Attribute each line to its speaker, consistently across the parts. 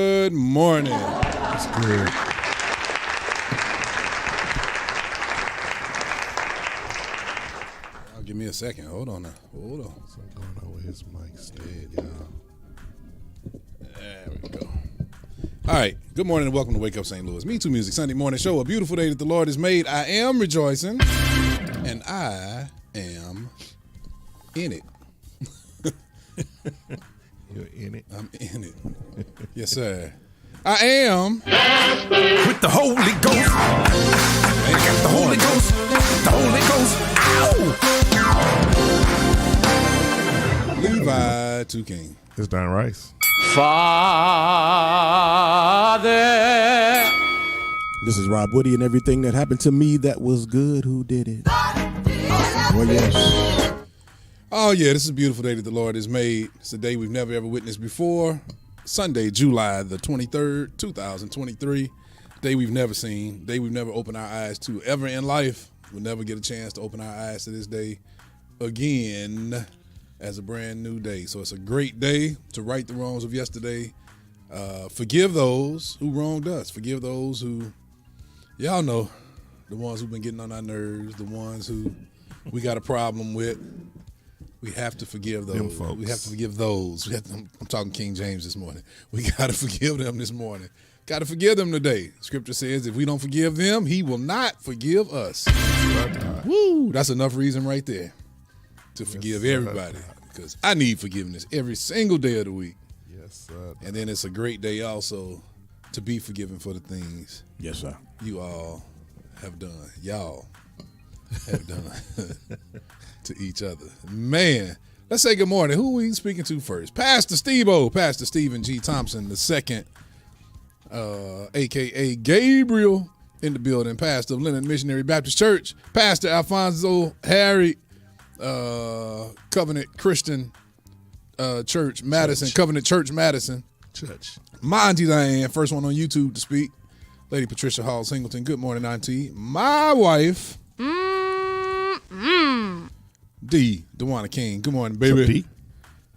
Speaker 1: Good morning.
Speaker 2: That's good.
Speaker 1: Give me a second. Hold on now. Hold on.
Speaker 2: Something going on with his mic stead, y'all.
Speaker 1: There we go. All right. Good morning and welcome to Wake Up St. Louis. MeTooMusic Sunday morning show. A beautiful day that the Lord has made. I am rejoicing, and I am in it.
Speaker 2: You're in it?
Speaker 1: I'm in it. Yes, sir. I am
Speaker 3: with the Holy Ghost. I got the Holy Ghost. The Holy Ghost. Ow!
Speaker 1: Levi 2 King.
Speaker 2: It's Don Rice.
Speaker 3: Father.
Speaker 4: This is Rob Woody, and everything that happened to me that was good, who did it? Well, yes.
Speaker 1: Oh, yeah, this is a beautiful day that the Lord has made. It's a day we've never, ever witnessed before. Sunday, July the 23rd, 2023. Day we've never seen. Day we've never opened our eyes to ever in life. We'll never get a chance to open our eyes to this day again as a brand new day. So it's a great day to right the wrongs of yesterday. Forgive those who wronged us. Forgive those who, y'all know, the ones who've been getting on our nerves, the ones who we got a problem with. We have to forgive those.
Speaker 2: Them folks.
Speaker 1: We have to forgive those. I'm talking King James this morning. We got to forgive them this morning. Got to forgive them today. Scripture says if we don't forgive them, he will not forgive us. Woo! That's enough reason right there to forgive everybody, because I need forgiveness every single day of the week.
Speaker 2: Yes, sir.
Speaker 1: And then it's a great day also to be forgiven for the things
Speaker 4: Yes, sir.
Speaker 1: you all have done. Y'all have done to each other. Man, let's say good morning. Who are we speaking to first? Pastor Steve-O, Pastor Stephen G. Thompson II, a.k.a. Gabriel, in the building. Pastor of Leonard Missionary Baptist Church. Pastor Alfonso Harry, Covenant Christian Church, Madison. Covenant Church, Madison.
Speaker 2: Church.
Speaker 1: My Auntie Diane, first one on YouTube to speak. Lady Patricia Hall Singleton. Good morning, Auntie. My wife, D. DeWanna King. Good morning, baby.
Speaker 2: What's up, D?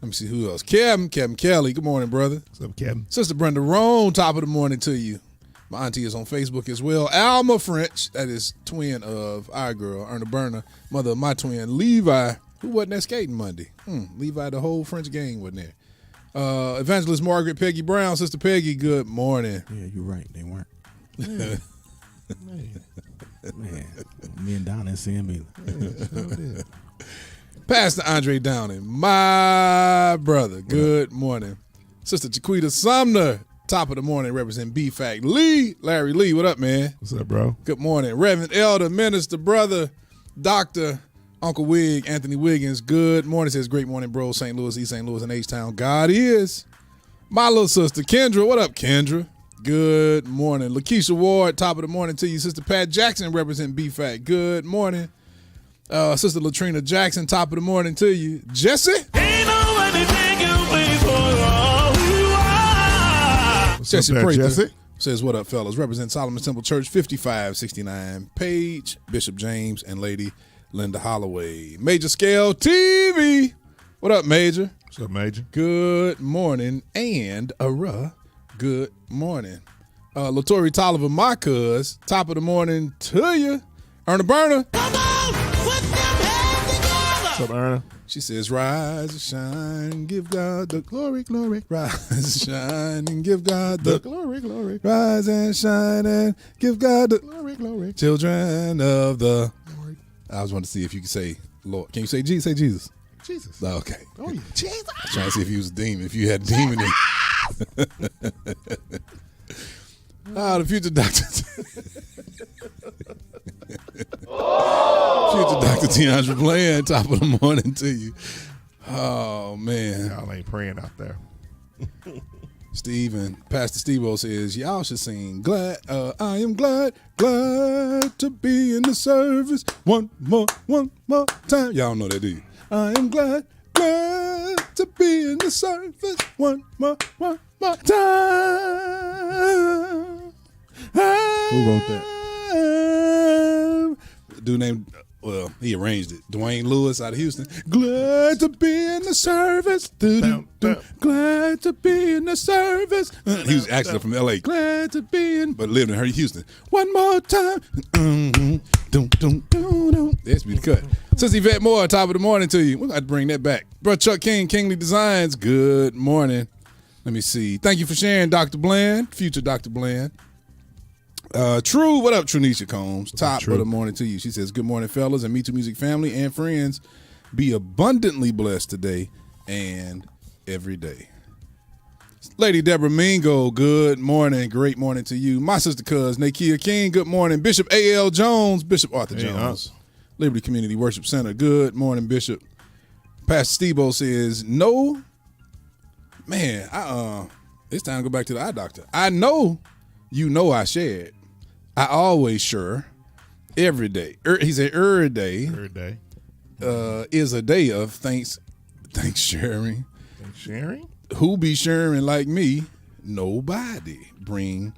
Speaker 1: Let me see who else. Kevin Kelly. Good morning, brother.
Speaker 2: What's up, Kevin?
Speaker 1: Sister Brenda Roan, top of the morning to you. My auntie is on Facebook as well. Alma French, that is twin of our girl, Erna Berner, mother of my twin, Levi, who wasn't at skating Monday. Levi, the whole French gang wasn't there. Evangelist Margaret Peggy Brown, Sister Peggy, good morning.
Speaker 4: Yeah, you're right. They weren't. Man, me and Don ain't seeing me.
Speaker 1: Pastor Andre Downing, my brother, good morning. Sister Chiquita Sumner, top of the morning, represent B-Fact. Larry Lee, what up, man?
Speaker 2: What's up, bro?
Speaker 1: Good morning. Reverend Elder, Minister, Brother, Doctor, Uncle Wig, Anthony Wiggins, good morning. Says, great morning, bro, St. Louis, East St. Louis, and H-Town. God is. My little sister, Kendra, what up, Kendra? Good morning. Lakeisha Ward, top of the morning to you. Sister Pat Jackson, represent B-Fact. Good morning. Sister Latrina Jackson, top of the morning to you. Jesse? Jesse Prather
Speaker 2: Jesse?
Speaker 1: says, what up, fellas? Represent Solomon Temple Church, 5569 Page, Bishop James, and Lady Linda Holloway. Major Scale TV. What up, Major?
Speaker 2: What's up, Major?
Speaker 1: Good morning. And good morning. Latori Tolliver, my cuz, top of the morning to you. Erna Berner.
Speaker 3: Come on, put them hands together.
Speaker 2: What's up, Erna?
Speaker 1: She says, rise and shine, give God the glory, glory. Rise and shine and give God the
Speaker 2: Glory, glory.
Speaker 1: rise and shine and give God the
Speaker 2: Glory, glory.
Speaker 1: children of the Lord. I was wanting to see if you could say Lord. Can you say Jesus? Say Jesus.
Speaker 2: Jesus.
Speaker 1: Oh, okay.
Speaker 2: Oh, yeah. Jesus.
Speaker 1: I was trying to see if you was a demon, if you had a demon in. The future doctor. Future Dr. DeAndre Bland, top of the morning to you. Oh, man.
Speaker 2: Y'all ain't praying out there.
Speaker 1: Pastor Steve-O says, y'all should sing glad, I am glad to be in the service. One more time. Y'all know that, do you? I am glad to be in the service. One more time.
Speaker 4: Who wrote that?
Speaker 1: Dude named, Well, he arranged it. Dwayne Lewis out of Houston. Glad to be in the service. Glad to be in the service. He was actually from L.A. Glad to be in, but lived in Houston. One more time. That's be the cut. Since Yvette Moore, top of the morning to you. We're going to bring that back. Bro, Chuck King, Kingly Designs, good morning. Let me see. Thank you for sharing, Dr. Bland, future Dr. Bland. True, what up, Trunisha Combs? Top of the morning to you. She says, good morning, fellas, and MeTooMusic family and friends. Be abundantly blessed today and every day. Lady Deborah Mingo, good morning. Great morning to you. My sister cuz, Nakia King, good morning. Bishop A.L. Jones, Bishop Arthur Jones. Liberty Community Worship Center, good morning, Bishop. Pastor Stebo says, no, man, it's time to go back to the eye doctor. I know you know I shared. I always sure every day. He said every day.
Speaker 2: Every day.
Speaker 1: Is a day of thanks sharing.
Speaker 2: Thanks sharing?
Speaker 1: Who be sharing like me? Nobody. Bring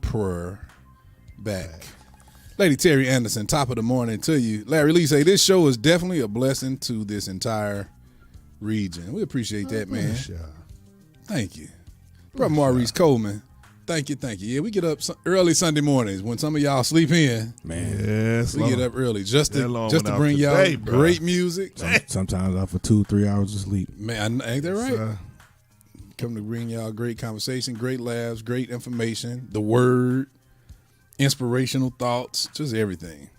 Speaker 1: prayer back. Lady Terry Anderson, top of the morning to you. Larry Lee say this show is definitely a blessing to this entire region. We appreciate that, man. Thank you. Brother Maurice Coleman. Thank you. Yeah, we get up early Sunday mornings when some of y'all sleep in.
Speaker 4: Man,
Speaker 2: yes,
Speaker 1: we get up early just to bring y'all great music.
Speaker 4: Sometimes out for 2-3 hours of sleep.
Speaker 1: Man, ain't that right? Come to bring y'all great conversation, great laughs, great information, the word, inspirational thoughts, just everything.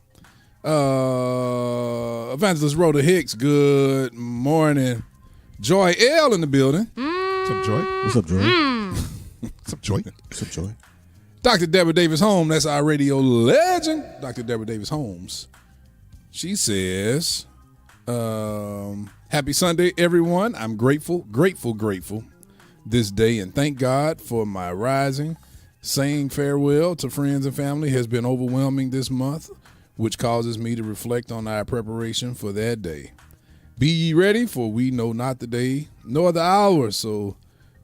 Speaker 1: Evangelist Rhoda Hicks, good morning. Joy L in the building.
Speaker 2: What's up, Joy?
Speaker 4: What's up, Joy?
Speaker 2: What's up, Joy?
Speaker 4: What's up, Joy?
Speaker 1: Dr. Deborah Davis Holmes, that's our radio legend. Dr. Deborah Davis Holmes. She says, happy Sunday, everyone. I'm grateful this day, and thank God for my rising. Saying farewell to friends and family has been overwhelming this month, which causes me to reflect on our preparation for that day. Be ye ready, for we know not the day, nor the hour, so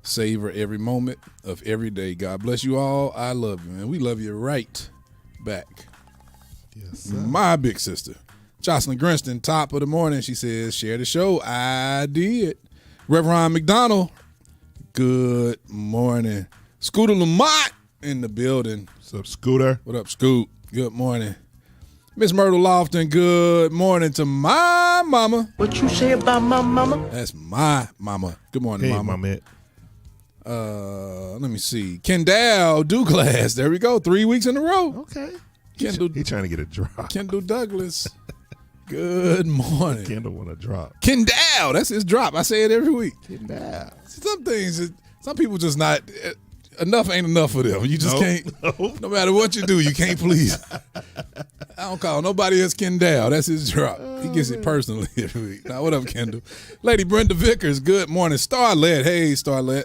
Speaker 1: savor every moment of every day. God bless you all. I love you, and we love you right back.
Speaker 2: Yes, sir.
Speaker 1: My big sister, Jocelyn Grinston, top of the morning. She says, share the show. I did. Reverend McDonald, good morning. Scooter Lamont in the building.
Speaker 2: What's up, Scooter?
Speaker 1: What up, Scoot? Good morning. Miss Myrtle Lofton, good morning to my mama.
Speaker 5: What you say about my mama?
Speaker 1: That's my mama. Good morning, mama.
Speaker 2: Mama.
Speaker 1: Let me see. Kendall Douglas. There we go. 3 weeks in a row.
Speaker 2: Okay.
Speaker 1: Kendall,
Speaker 2: He trying to get a drop.
Speaker 1: Kendall Douglas. Good morning.
Speaker 2: Kendall want a drop.
Speaker 1: Kendall. That's his drop. I say it every week.
Speaker 2: Kendall.
Speaker 1: Some things, some people just not, enough ain't enough for them. You just can't, no matter what you do, you can't please. I don't call nobody else Kendall. That's his drop. He gets it personally every week. Now, what up, Kendall? Lady Brenda Vickers, good morning. Starlet. Hey, Starlet.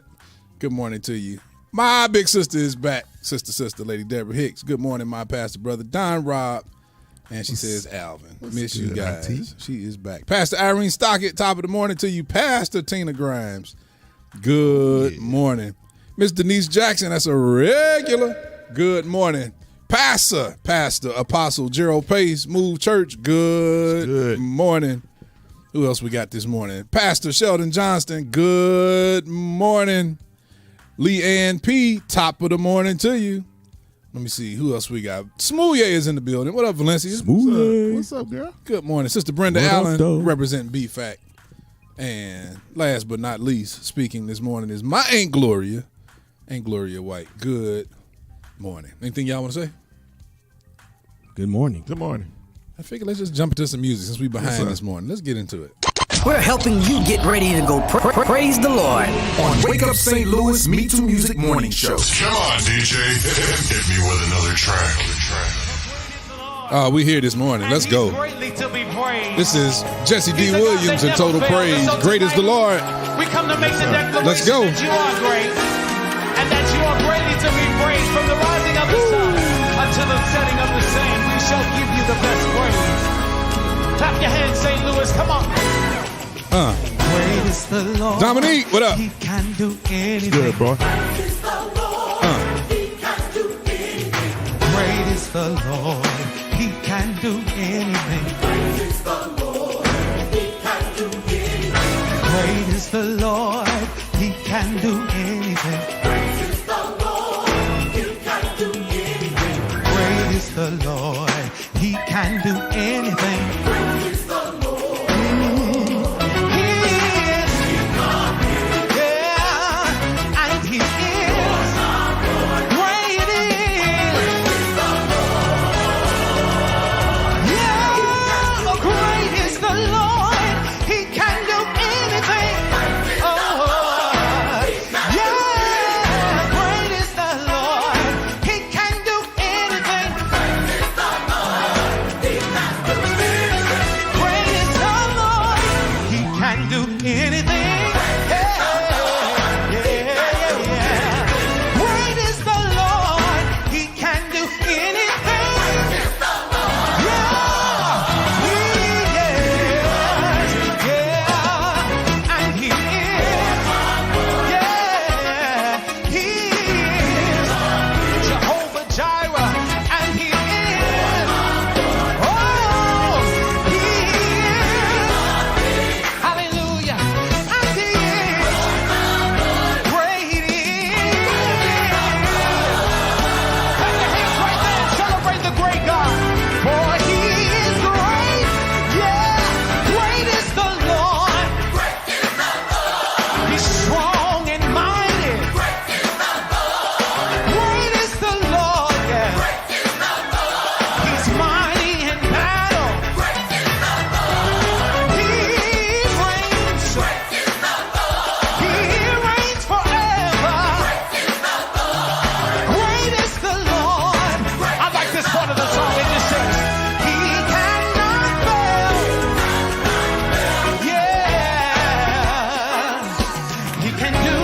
Speaker 1: Good morning to you. My big sister is back. Sister, Lady Deborah Hicks. Good morning, my pastor brother, Don Robb. And she says, Alvin, miss you guys. Auntie? She is back. Pastor Irene Stockett, top of the morning to you. Pastor Tina Grimes, good morning. Miss Denise Jackson, that's a regular. Good morning. Pastor, Apostle Gerald Pace, Move Church, good morning. Who else we got this morning? Pastor Sheldon Johnston, good morning. Lee Ann P, top of the morning to you. Let me see who else we got. Smoothie is in the building. What up, Valencia?
Speaker 4: Smoothie.
Speaker 2: What's up, girl?
Speaker 1: Good morning. Sister Brenda Allen, representing BFAC. And last but not least, speaking this morning is my Aunt Gloria White. Good morning. Anything y'all want to say?
Speaker 4: Good morning.
Speaker 2: Good morning.
Speaker 1: I figure let's just jump into some music since we behind this morning. Let's get into it.
Speaker 5: We're helping you get ready to go praise the Lord
Speaker 3: On Wake Up St. Louis MeTooMusic Morning Show.
Speaker 6: Come on, DJ. Hit me with another track.
Speaker 1: We here this morning. Let's go. This is Jesse D. Williams in Total Praise. Great is the Lord.
Speaker 7: We come to make the declaration
Speaker 1: Let's go.
Speaker 7: that you are great and that you are greatly to be praised from the rising of the sun until the setting of the same. We shall give you the best praise. Clap your hands, St. Louis. Come on.
Speaker 8: Great is the Lord.
Speaker 1: Dominique, what up?
Speaker 8: He can do anything.
Speaker 2: Good, bro.
Speaker 8: Great is the Lord. He can do anything. the Lord. He can do anything. Great is the Lord. He is. Yeah, and He is. Great is. Yeah, great is the Lord. He can do anything. Oh, yeah, great is the Lord. He can do anything. Great is the Lord. He can do anything. Great is the Lord. He can do anything. Yeah, yeah, yeah. Great is the Lord. He can do anything. Yeah, He is. Yeah, and He is. Yeah, He is Jehovah Jireh, and He is. Oh, He is. Hallelujah, and He is. Great is. Clap your hands right there and celebrate the great God. For He is great. Yeah, great is the Lord. He's strong and mighty. Great is the Lord. Yeah. He's mighty in battle. He reigns. He reigns forever. Great is the Lord. I like this part of the song. It just says, He cannot fail. Yeah. He can do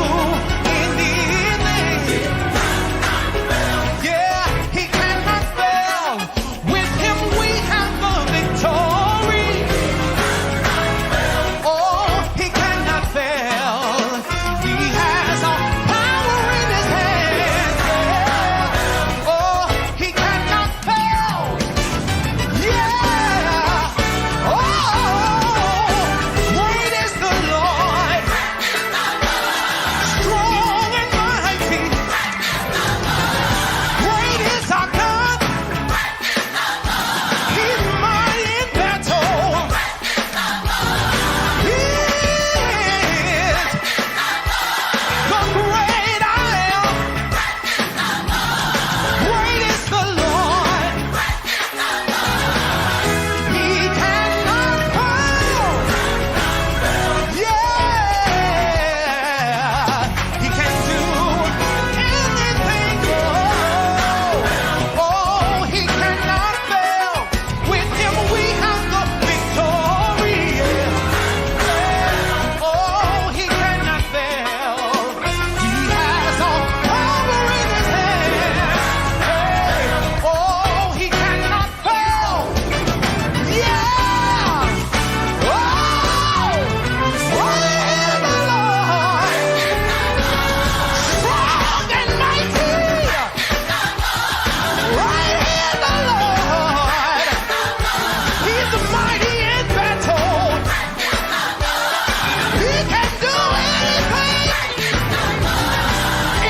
Speaker 8: anything. Yeah, He cannot fail. With Him we have the victory. Oh, He cannot fail. He has all power in His hands. Yeah. Oh, He cannot fail. Yeah. Oh, great is the Lord. Strong and mighty. Great is our God. He's mighty in battle. He is the great I am. Great is the Lord. He cannot fail. Yeah, He can do anything. Oh, He cannot fail. With Him we have the victory. Yeah. Oh, He cannot fail. He has all power in His hands. Hey. Oh, He cannot fail. Yeah. Oh, praise the Lord. Strong and mighty. Right in the Lord. He's mighty in battle. He can do anything.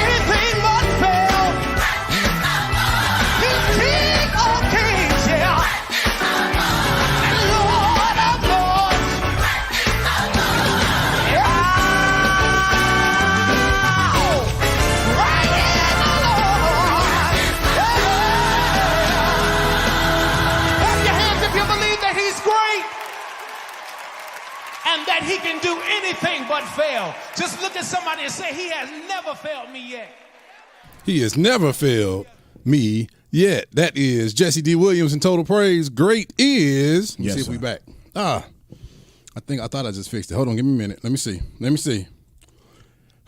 Speaker 8: Anything but fail. He's King of kings, yeah. And Lord of lords. Yeah. Right in the Lord. Yeah. Clap your hands if you believe that He's great and that He can do anything but fail. Just look at somebody and say, He has never failed me yet.
Speaker 1: He has never failed me yet. That is Jesse D. Williams in Total Praise. Great is. Let me
Speaker 4: Yes,
Speaker 1: see if
Speaker 4: sir.
Speaker 1: we back. I thought I just fixed it. Hold on, give me a minute. Let me see.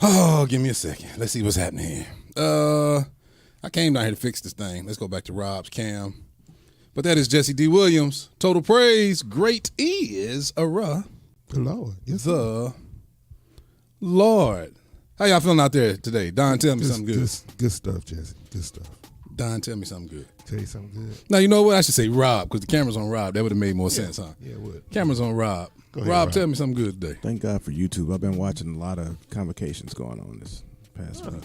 Speaker 1: Oh, give me a second. Let's see what's happening here. I came down here to fix this thing. Let's go back to Rob's cam. But that is Jesse D. Williams. Total Praise. Great is
Speaker 2: The Lord. Yes, sir.
Speaker 1: the Lord. How y'all feeling out there today? Don, tell me something good.
Speaker 2: Good stuff, Jesse. Good stuff.
Speaker 1: Don, tell me something good.
Speaker 2: Tell you something good.
Speaker 1: Now, you know what? I should say Rob, because the camera's on Rob. That would have made more sense, huh?
Speaker 2: Yeah, it would.
Speaker 1: Camera's on Rob.
Speaker 2: Go ahead,
Speaker 1: Rob,
Speaker 2: Rob.
Speaker 1: tell me something good today.
Speaker 4: Thank God for YouTube. I've been watching a lot of convocations going on this past week.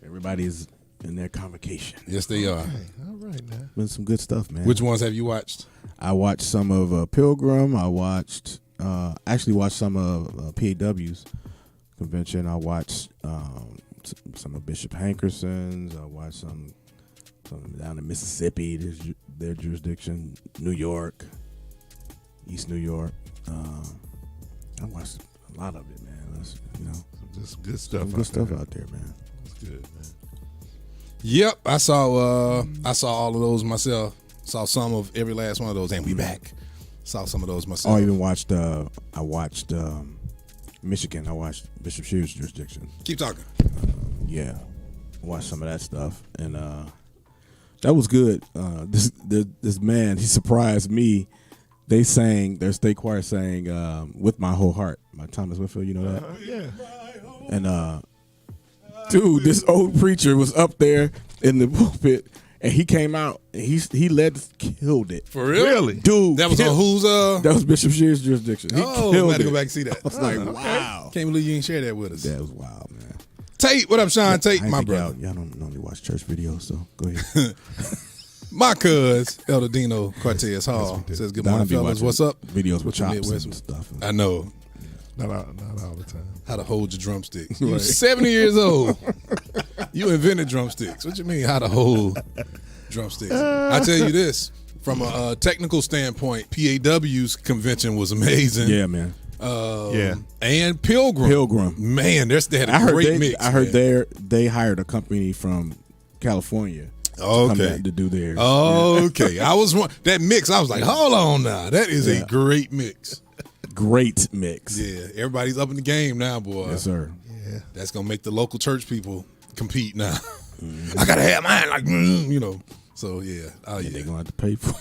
Speaker 4: Everybody's in their convocation.
Speaker 1: Yes, they are.
Speaker 2: Hey, all right now.
Speaker 4: Been some good stuff, man.
Speaker 1: Which ones have you watched?
Speaker 4: I watched some of Pilgrim. I watched actually watched some of PAW's convention. I watched some of Bishop Hankerson's. I watched some down in Mississippi, their jurisdiction, New York, East New York. I watched a lot of it, man. That's,
Speaker 2: Just good stuff.
Speaker 4: some good stuff out there, man.
Speaker 2: It's good, man.
Speaker 1: Yep, I saw all of those myself. Saw some of every last one of those, and we back. Saw some of those myself.
Speaker 4: Oh, I even watched. I watched Michigan. I watched Bishop Shear's jurisdiction.
Speaker 1: Keep talking.
Speaker 4: Yeah, I watched some of that stuff, and that was good. This man, he surprised me. Their state choir sang "With My Whole Heart" by Thomas Whitfield. You know that?
Speaker 2: Yeah.
Speaker 4: And dude, this old preacher was up there in the pulpit, and he came out and he killed it.
Speaker 1: For real?
Speaker 2: Really?
Speaker 4: Dude,
Speaker 1: That was on who's
Speaker 4: That was Bishop Shear's jurisdiction. He
Speaker 1: Oh,
Speaker 4: killed
Speaker 1: I had to
Speaker 4: it.
Speaker 1: go back and see that.
Speaker 4: I was like, wow.
Speaker 1: Can't believe you didn't share that with us.
Speaker 4: That was wild, man.
Speaker 1: Tate, what up, Sean Tate,
Speaker 4: I ain't
Speaker 1: my
Speaker 4: think
Speaker 1: brother.
Speaker 4: Y'all don't normally watch church videos, so go ahead.
Speaker 1: My cuz, Elder Dino Cortez Hall, says, good morning,
Speaker 4: Don be
Speaker 1: fellas.
Speaker 4: watching
Speaker 1: What's up?
Speaker 4: videos with
Speaker 1: the
Speaker 4: chops
Speaker 1: Midwest?
Speaker 4: and stuff.
Speaker 1: I know
Speaker 2: Not all the time.
Speaker 1: how to hold your drumsticks. You're 70 years old. You invented drumsticks. What you mean, how to hold drumsticks? I tell you this, from a technical standpoint, PAW's convention was amazing.
Speaker 4: Yeah, man.
Speaker 2: Yeah.
Speaker 1: And Pilgrim. Man, they had a great mix.
Speaker 4: I heard
Speaker 1: man.
Speaker 4: they hired a company from California to come
Speaker 1: Okay.
Speaker 4: out to do theirs.
Speaker 1: Okay. That mix, I was like, hold on now. That is a great mix.
Speaker 4: Great mix.
Speaker 1: Yeah, everybody's up in the game now, boy.
Speaker 4: Yes, sir.
Speaker 2: Yeah.
Speaker 1: That's gonna make the local church people compete now. I gotta have mine, like So yeah, oh
Speaker 4: They're
Speaker 1: yeah,
Speaker 4: gonna have to pay for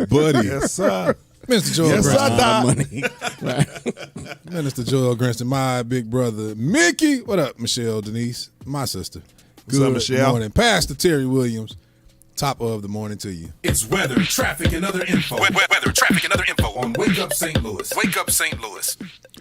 Speaker 4: it.
Speaker 1: buddy.
Speaker 2: Yes, sir.
Speaker 1: Minister Joel
Speaker 2: Yes, sir,
Speaker 1: Granston.
Speaker 2: Doc.
Speaker 4: Money.
Speaker 1: Minister Joel Granston, my big brother Mickey. What up, Michelle Denise, my sister.
Speaker 2: What's up, Michelle?
Speaker 1: morning, Pastor Terry Williams. Top of the morning to you.
Speaker 3: It's weather, traffic, and other info. Weather, traffic, and other info on Wake Up St. Louis. Wake Up St. Louis.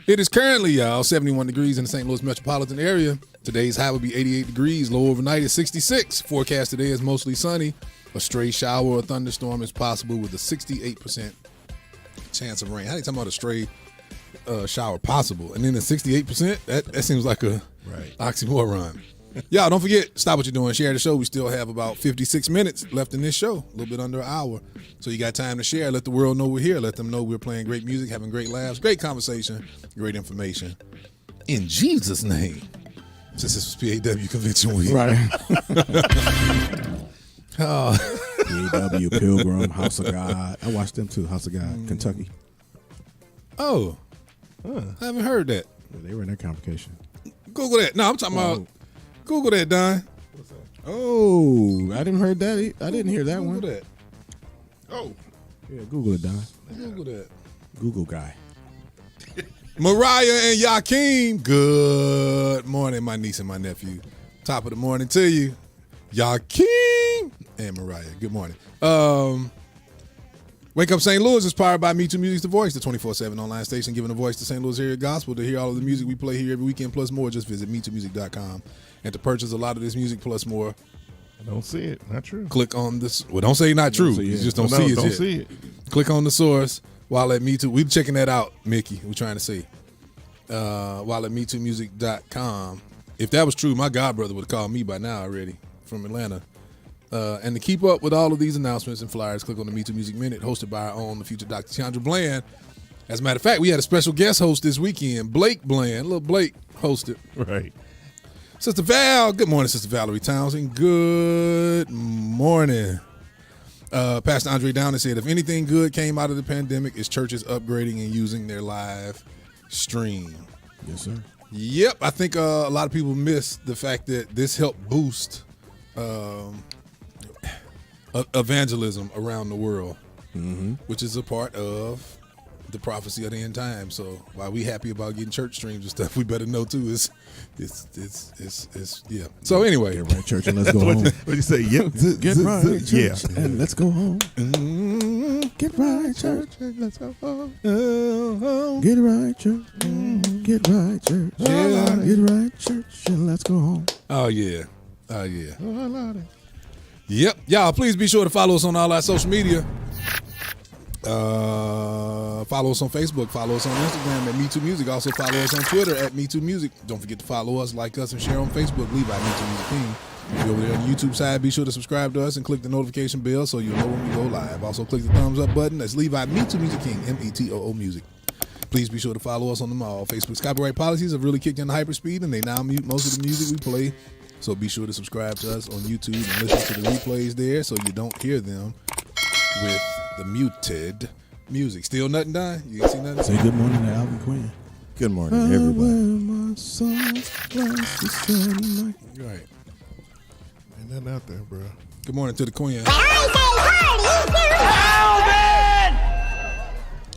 Speaker 1: It is currently, y'all, 71 degrees in the St. Louis metropolitan area. Today's high will be 88 degrees. Low overnight is 66. Forecast today is mostly sunny. A stray shower or thunderstorm is possible with a 68% chance of rain. How do you talk about a stray shower possible? And then a 68%? That seems like a oxymoron. Y'all, don't forget, stop what you're doing. Share the show. We still have about 56 minutes left in this show. A little bit under an hour. So you got time to share. Let the world know we're here. Let them know we're playing great music, having great laughs, great conversation, great information. In Jesus' name. Since this was PAW Convention Week.
Speaker 4: Right.
Speaker 1: Oh.
Speaker 4: PAW, Pilgrim, House of God. I watched them too. House of God, Kentucky.
Speaker 1: Oh. I haven't heard that.
Speaker 4: They were in their convocation.
Speaker 1: Google that. No, I'm talking about. Google that, Don.
Speaker 4: Oh, I didn't heard that. I didn't hear that
Speaker 1: Google
Speaker 4: one.
Speaker 1: that.
Speaker 2: Oh.
Speaker 4: Yeah, Google it, Don.
Speaker 1: Google that.
Speaker 4: Google guy.
Speaker 1: Mariah and Yakeem, good morning, my niece and my nephew. Top of the morning to you. Yakeem and Mariah, good morning. Wake Up St. Louis is powered by MeTooMusic, The Voice, the 24/7 online station giving a voice to St. Louis area gospel. To hear all of the music we play here every weekend plus more, just visit MeTooMusic.com. And to purchase a lot of this music plus more,
Speaker 2: I don't see it. Not true.
Speaker 1: click on this. Well, don't say not true.
Speaker 4: see
Speaker 1: You
Speaker 4: it.
Speaker 1: just don't
Speaker 2: No,
Speaker 1: see it
Speaker 2: don't
Speaker 1: yet.
Speaker 2: see it.
Speaker 1: Click on the source. While at MeToo, we're checking that out, Mickey. We're trying to see. While at MeTooMusic.com. If that was true, my godbrother would have called me by now already from Atlanta. And to keep up with all of these announcements and flyers, click on the MeToo Music Minute, hosted by our own, the future Dr. Chandra Bland. As a matter of fact, we had a special guest host this weekend, Blake Bland. Little Blake hosted.
Speaker 2: Right.
Speaker 1: Sister Val, good morning, Sister Valerie Townsend. Good morning. Pastor Andre Downer said, if anything good came out of the pandemic, it's churches upgrading and using their live stream.
Speaker 4: Yes, sir.
Speaker 1: Yep, I think a lot of people miss the fact that this helped boost evangelism around the world, which is a part of the prophecy of the end time. So while we happy about getting church streams and stuff, we better know too it's yeah. So anyway,
Speaker 4: Get right, church, and let's go home.
Speaker 2: What you say? Yep.
Speaker 4: Get right, church,
Speaker 2: Yeah.
Speaker 4: and let's go home. Get right, church.
Speaker 2: Let's go home.
Speaker 4: Get right, church. Get right, church.
Speaker 1: Yeah.
Speaker 4: Get right, church, and let's go home.
Speaker 1: oh yeah, Oh, yeah.
Speaker 2: Oh, I love it.
Speaker 1: Yep. Y'all, please be sure to follow us on all our social media. Follow us on Facebook. Follow us on Instagram at MeTooMusic. Also follow us on Twitter at MeTooMusic. Don't forget to follow us, like us, and share on Facebook. Levi MeTooMusic King. If you're over there on the YouTube side, be sure to subscribe to us and click the notification bell so you'll know when we go live. Also click the thumbs up button. That's Levi MeTooMusic King, METOO Music. Please be sure to follow us on them all. Facebook's copyright policies have really kicked into hyperspeed, and they now mute most of the music we play. So be sure to subscribe to us on YouTube and listen to the replays there so you don't hear them with the muted music. Still nothing done? You can see nothing?
Speaker 4: Say good morning to Alvin Quinn.
Speaker 9: Good morning, everybody.
Speaker 1: Right.
Speaker 2: Ain't nothing out there, bro.
Speaker 1: Good morning to the Queen.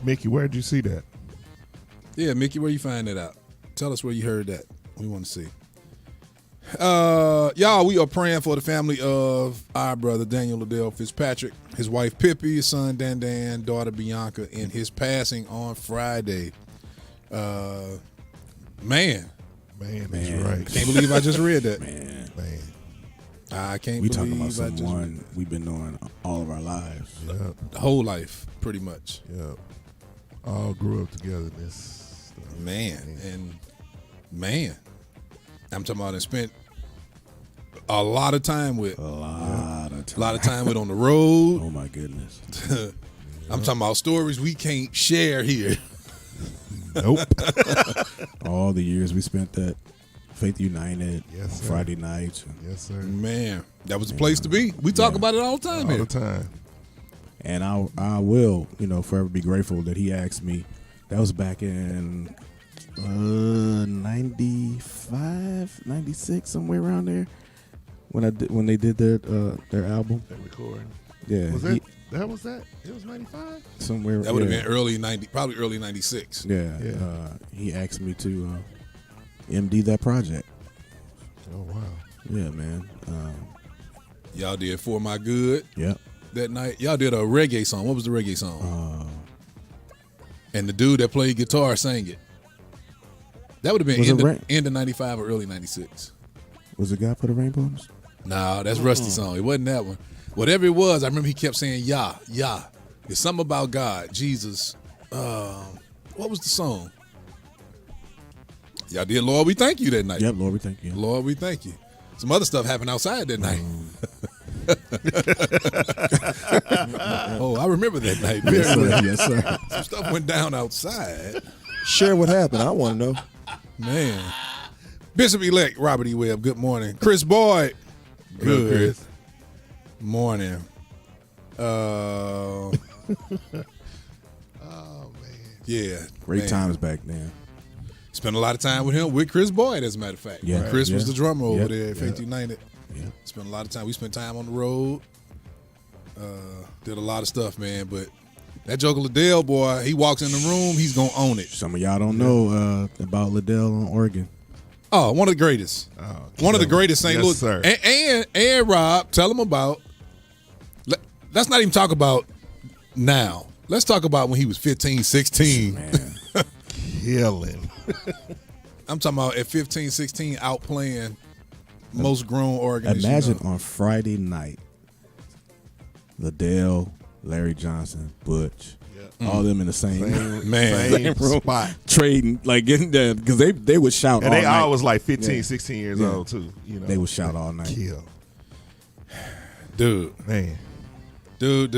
Speaker 2: Mickey, where'd you see that?
Speaker 1: Yeah, Mickey, where you find that out? Tell us where you heard that. We want to see. Y'all, we are praying for the family of our brother Daniel Liddell Fitzpatrick, his wife Pippi, his son Dan Dan, daughter Bianca, in his passing on Friday. Man,
Speaker 2: That's right.
Speaker 1: can't believe I just read that.
Speaker 2: Man.
Speaker 1: I can't
Speaker 4: We
Speaker 1: believe
Speaker 4: talking about
Speaker 1: I just read
Speaker 4: someone we've been knowing all of our lives.
Speaker 2: Yep.
Speaker 1: the whole life, pretty much.
Speaker 2: Yep. All grew up together in this stuff.
Speaker 1: Man, I'm talking about and spent a lot of time with.
Speaker 4: A lot of time.
Speaker 1: A lot of time with on the road.
Speaker 4: Oh my goodness.
Speaker 1: I'm talking about stories we can't share here.
Speaker 2: Nope.
Speaker 4: All the years we spent at Faith United,
Speaker 2: Yes, sir.
Speaker 4: Friday nights.
Speaker 2: Yes, sir.
Speaker 1: Man, that was the place to be. We talk about it all the time
Speaker 2: All
Speaker 1: here.
Speaker 2: the time.
Speaker 4: And I will, forever be grateful that he asked me. That was back in 95, 96, somewhere around there. When they did their album.
Speaker 2: That recording.
Speaker 4: Yeah.
Speaker 2: Was that? That was that? It was 95?
Speaker 4: Somewhere.
Speaker 1: That would have been early 90, probably early 96.
Speaker 4: Yeah.
Speaker 2: Yeah.
Speaker 4: He asked me to MD that project.
Speaker 2: Oh, wow.
Speaker 4: Yeah, man.
Speaker 1: Y'all did For My Good
Speaker 4: Yep.
Speaker 1: that night. Y'all did a reggae song. What was the reggae song? And the dude that played guitar sang it. That would have been
Speaker 4: Was it
Speaker 1: end of 95 or early 96.
Speaker 4: Was the guy put a rainbow on us?
Speaker 1: Nah, that's Rusty's song. It wasn't that one. Whatever it was, I remember he kept saying, Yah. It's something about God, Jesus. What was the song? Y'all did Lord, We Thank You that night.
Speaker 4: Yep, Lord, we thank you.
Speaker 1: Lord, we thank you. Some other stuff happened outside that night. Oh, I remember that night.
Speaker 4: Yes, sir. Yes, sir.
Speaker 1: Some stuff went down outside.
Speaker 9: Share what happened. I want to know.
Speaker 1: Man. Bishop-elect Robert E. Webb, good morning. Chris Boyd. Good
Speaker 2: Chris.
Speaker 1: morning.
Speaker 2: Oh, man.
Speaker 1: Yeah.
Speaker 4: Great
Speaker 1: man.
Speaker 4: times back then.
Speaker 1: Spent a lot of time with him, with Chris Boyd, as a matter of fact.
Speaker 4: Yeah.
Speaker 1: Chris was
Speaker 4: Yeah.
Speaker 1: the drummer over
Speaker 4: Yep.
Speaker 1: there at Faith United.
Speaker 4: Yeah.
Speaker 1: Spent a lot of time. We spent time on the road. Did a lot of stuff, man. But that Joker Liddell, boy, he walks in the room, he's going to own it.
Speaker 4: Some of y'all don't know about Liddell on Oregon.
Speaker 1: Oh, one of the greatest. One of the greatest St.
Speaker 2: Yes,
Speaker 1: Louis.
Speaker 2: sir.
Speaker 1: And Rob, tell him about. Let's not even talk about now. Let's talk about when he was 15, 16.
Speaker 4: Man.
Speaker 2: Killing.
Speaker 1: I'm talking about at 15, 16, outplaying most grown organizations.
Speaker 4: Imagine on Friday night, Liddell, Larry Johnson, Butch, all them in the same
Speaker 2: Same
Speaker 4: room,
Speaker 2: spot.
Speaker 4: trading, like getting there, because they would shout
Speaker 2: And
Speaker 4: all
Speaker 2: they
Speaker 4: night.
Speaker 2: all was like 15,
Speaker 4: Yeah.
Speaker 2: 16 years
Speaker 4: Yeah.
Speaker 2: old, too. You know,
Speaker 4: They would shout all night.
Speaker 2: Kill.
Speaker 1: Dude.
Speaker 2: Man.
Speaker 1: Dude.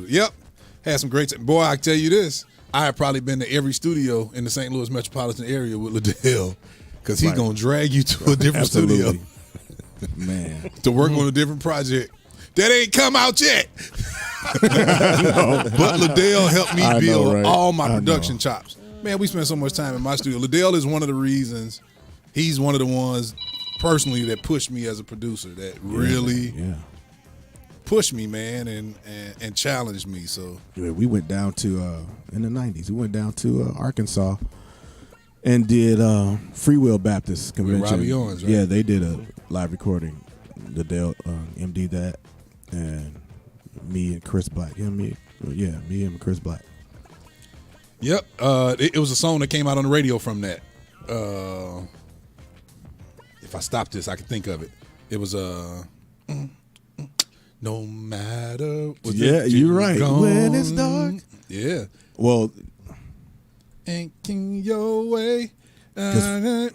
Speaker 1: Yep. Had some great boy, I tell you this. I have probably been to every studio in the St. Louis metropolitan area with Liddell because he's
Speaker 4: Right.
Speaker 1: going to drag you to a different studio
Speaker 4: Absolutely. Man.
Speaker 1: to work on a different project. That ain't come out yet. But Liddell helped me
Speaker 4: I know,
Speaker 1: build
Speaker 4: right?
Speaker 1: all my
Speaker 4: I
Speaker 1: production
Speaker 4: know.
Speaker 1: chops. Man, we spent so much time in my studio. Liddell is one of the reasons, he's one of the ones personally that pushed me as a producer, that really
Speaker 4: Yeah.
Speaker 1: pushed me, man, and challenged me. So
Speaker 4: Yeah, we went down to in the 90s. We went down to Arkansas and did Free Will Baptist Convention.
Speaker 1: Robbie Owens, right?
Speaker 4: Yeah, they did a live recording. Liddell MD that, and me and Chris Black. Me and Chris Black.
Speaker 1: Yep. It was a song that came out on the radio from that. If if I stop this, I can think of it. It was no matter what.
Speaker 4: Yeah, you're right.
Speaker 1: Gone.
Speaker 4: When it's dark.
Speaker 1: Yeah.
Speaker 4: Well,
Speaker 1: Ain't your way. I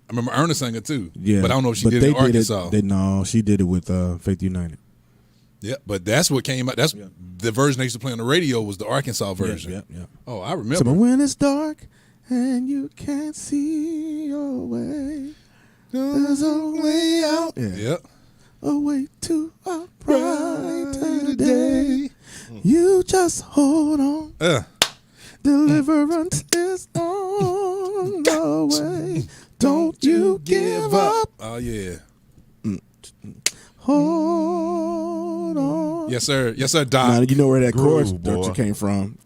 Speaker 1: remember Erna sang it too.
Speaker 4: yeah.
Speaker 1: But I don't know if she did it in Arkansas.
Speaker 4: No, she did it with Faith United.
Speaker 1: Yeah, but that's what came out. That's the version they used to play on the radio was the Arkansas version.
Speaker 4: Yeah.
Speaker 1: Oh, I remember.
Speaker 4: So, but when it's dark and you can't see your way, there's a way out.
Speaker 1: Yep.
Speaker 4: A way to a brighter day. You just hold on. Deliverance is on the way. Don't you give up.
Speaker 1: Oh yeah.
Speaker 4: Hold on.
Speaker 1: Yes, sir. Yes, sir, Doc.
Speaker 4: Now you know where that chorus
Speaker 2: Groove,
Speaker 4: structure
Speaker 2: boy.
Speaker 4: came from.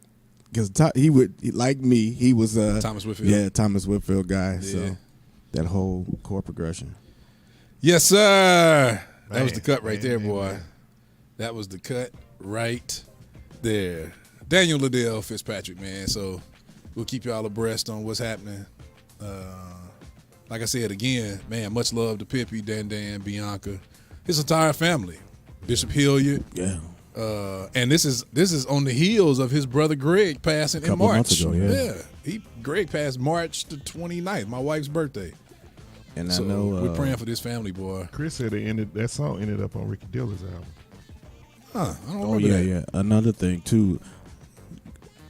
Speaker 4: Because like me, he was
Speaker 1: Thomas Whitfield.
Speaker 4: Yeah, Thomas Whitfield guy.
Speaker 1: Yeah.
Speaker 4: So that whole chord progression.
Speaker 1: Yes, sir. That was
Speaker 2: Man,
Speaker 1: the cut right there,
Speaker 2: man,
Speaker 1: boy.
Speaker 2: man.
Speaker 1: That was the cut right there. Daniel Liddell Fitzpatrick, man. So we'll keep y'all abreast on what's happening. Like I said again, man, much love to Pippi, Dan, Bianca, his entire family. Bishop Hilliard.
Speaker 4: Yeah.
Speaker 1: And this is on the heels of his brother Greg passing in
Speaker 4: Couple
Speaker 1: March.
Speaker 4: months ago, yeah.
Speaker 1: Greg passed March the 29th, my wife's birthday.
Speaker 4: And
Speaker 1: So
Speaker 4: I know
Speaker 1: we're praying for this family, boy.
Speaker 2: Chris said that song ended up on Ricky Diller's album.
Speaker 1: Huh, I don't
Speaker 4: Oh
Speaker 1: remember that.
Speaker 4: yeah. Another thing too.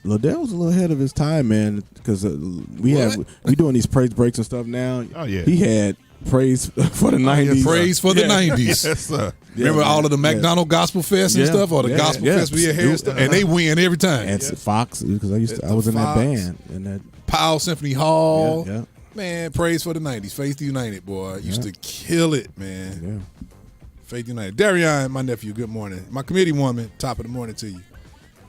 Speaker 4: Liddell was a little ahead of his time, man, because we doing these praise breaks and stuff now.
Speaker 2: Oh, yeah.
Speaker 4: He had praise for the 90s.
Speaker 1: Praise for the 90s.
Speaker 2: Yes, sir.
Speaker 1: Remember
Speaker 4: Yeah,
Speaker 1: all of the
Speaker 4: yeah.
Speaker 1: McDonald Gospel Fest and
Speaker 4: Yeah,
Speaker 1: stuff, or the
Speaker 4: yeah,
Speaker 1: Gospel
Speaker 4: yeah.
Speaker 1: Fest we had here and stuff, and they win every time.
Speaker 4: And Fox, because I was in
Speaker 1: Fox.
Speaker 4: that band and that.
Speaker 1: Powell Symphony Hall.
Speaker 4: Yeah.
Speaker 1: Man, praise for the 90s. Faith United, boy. Used to kill it, man.
Speaker 4: Yeah.
Speaker 1: Faith United. Darian, my nephew, good morning. My committee woman, top of the morning to you.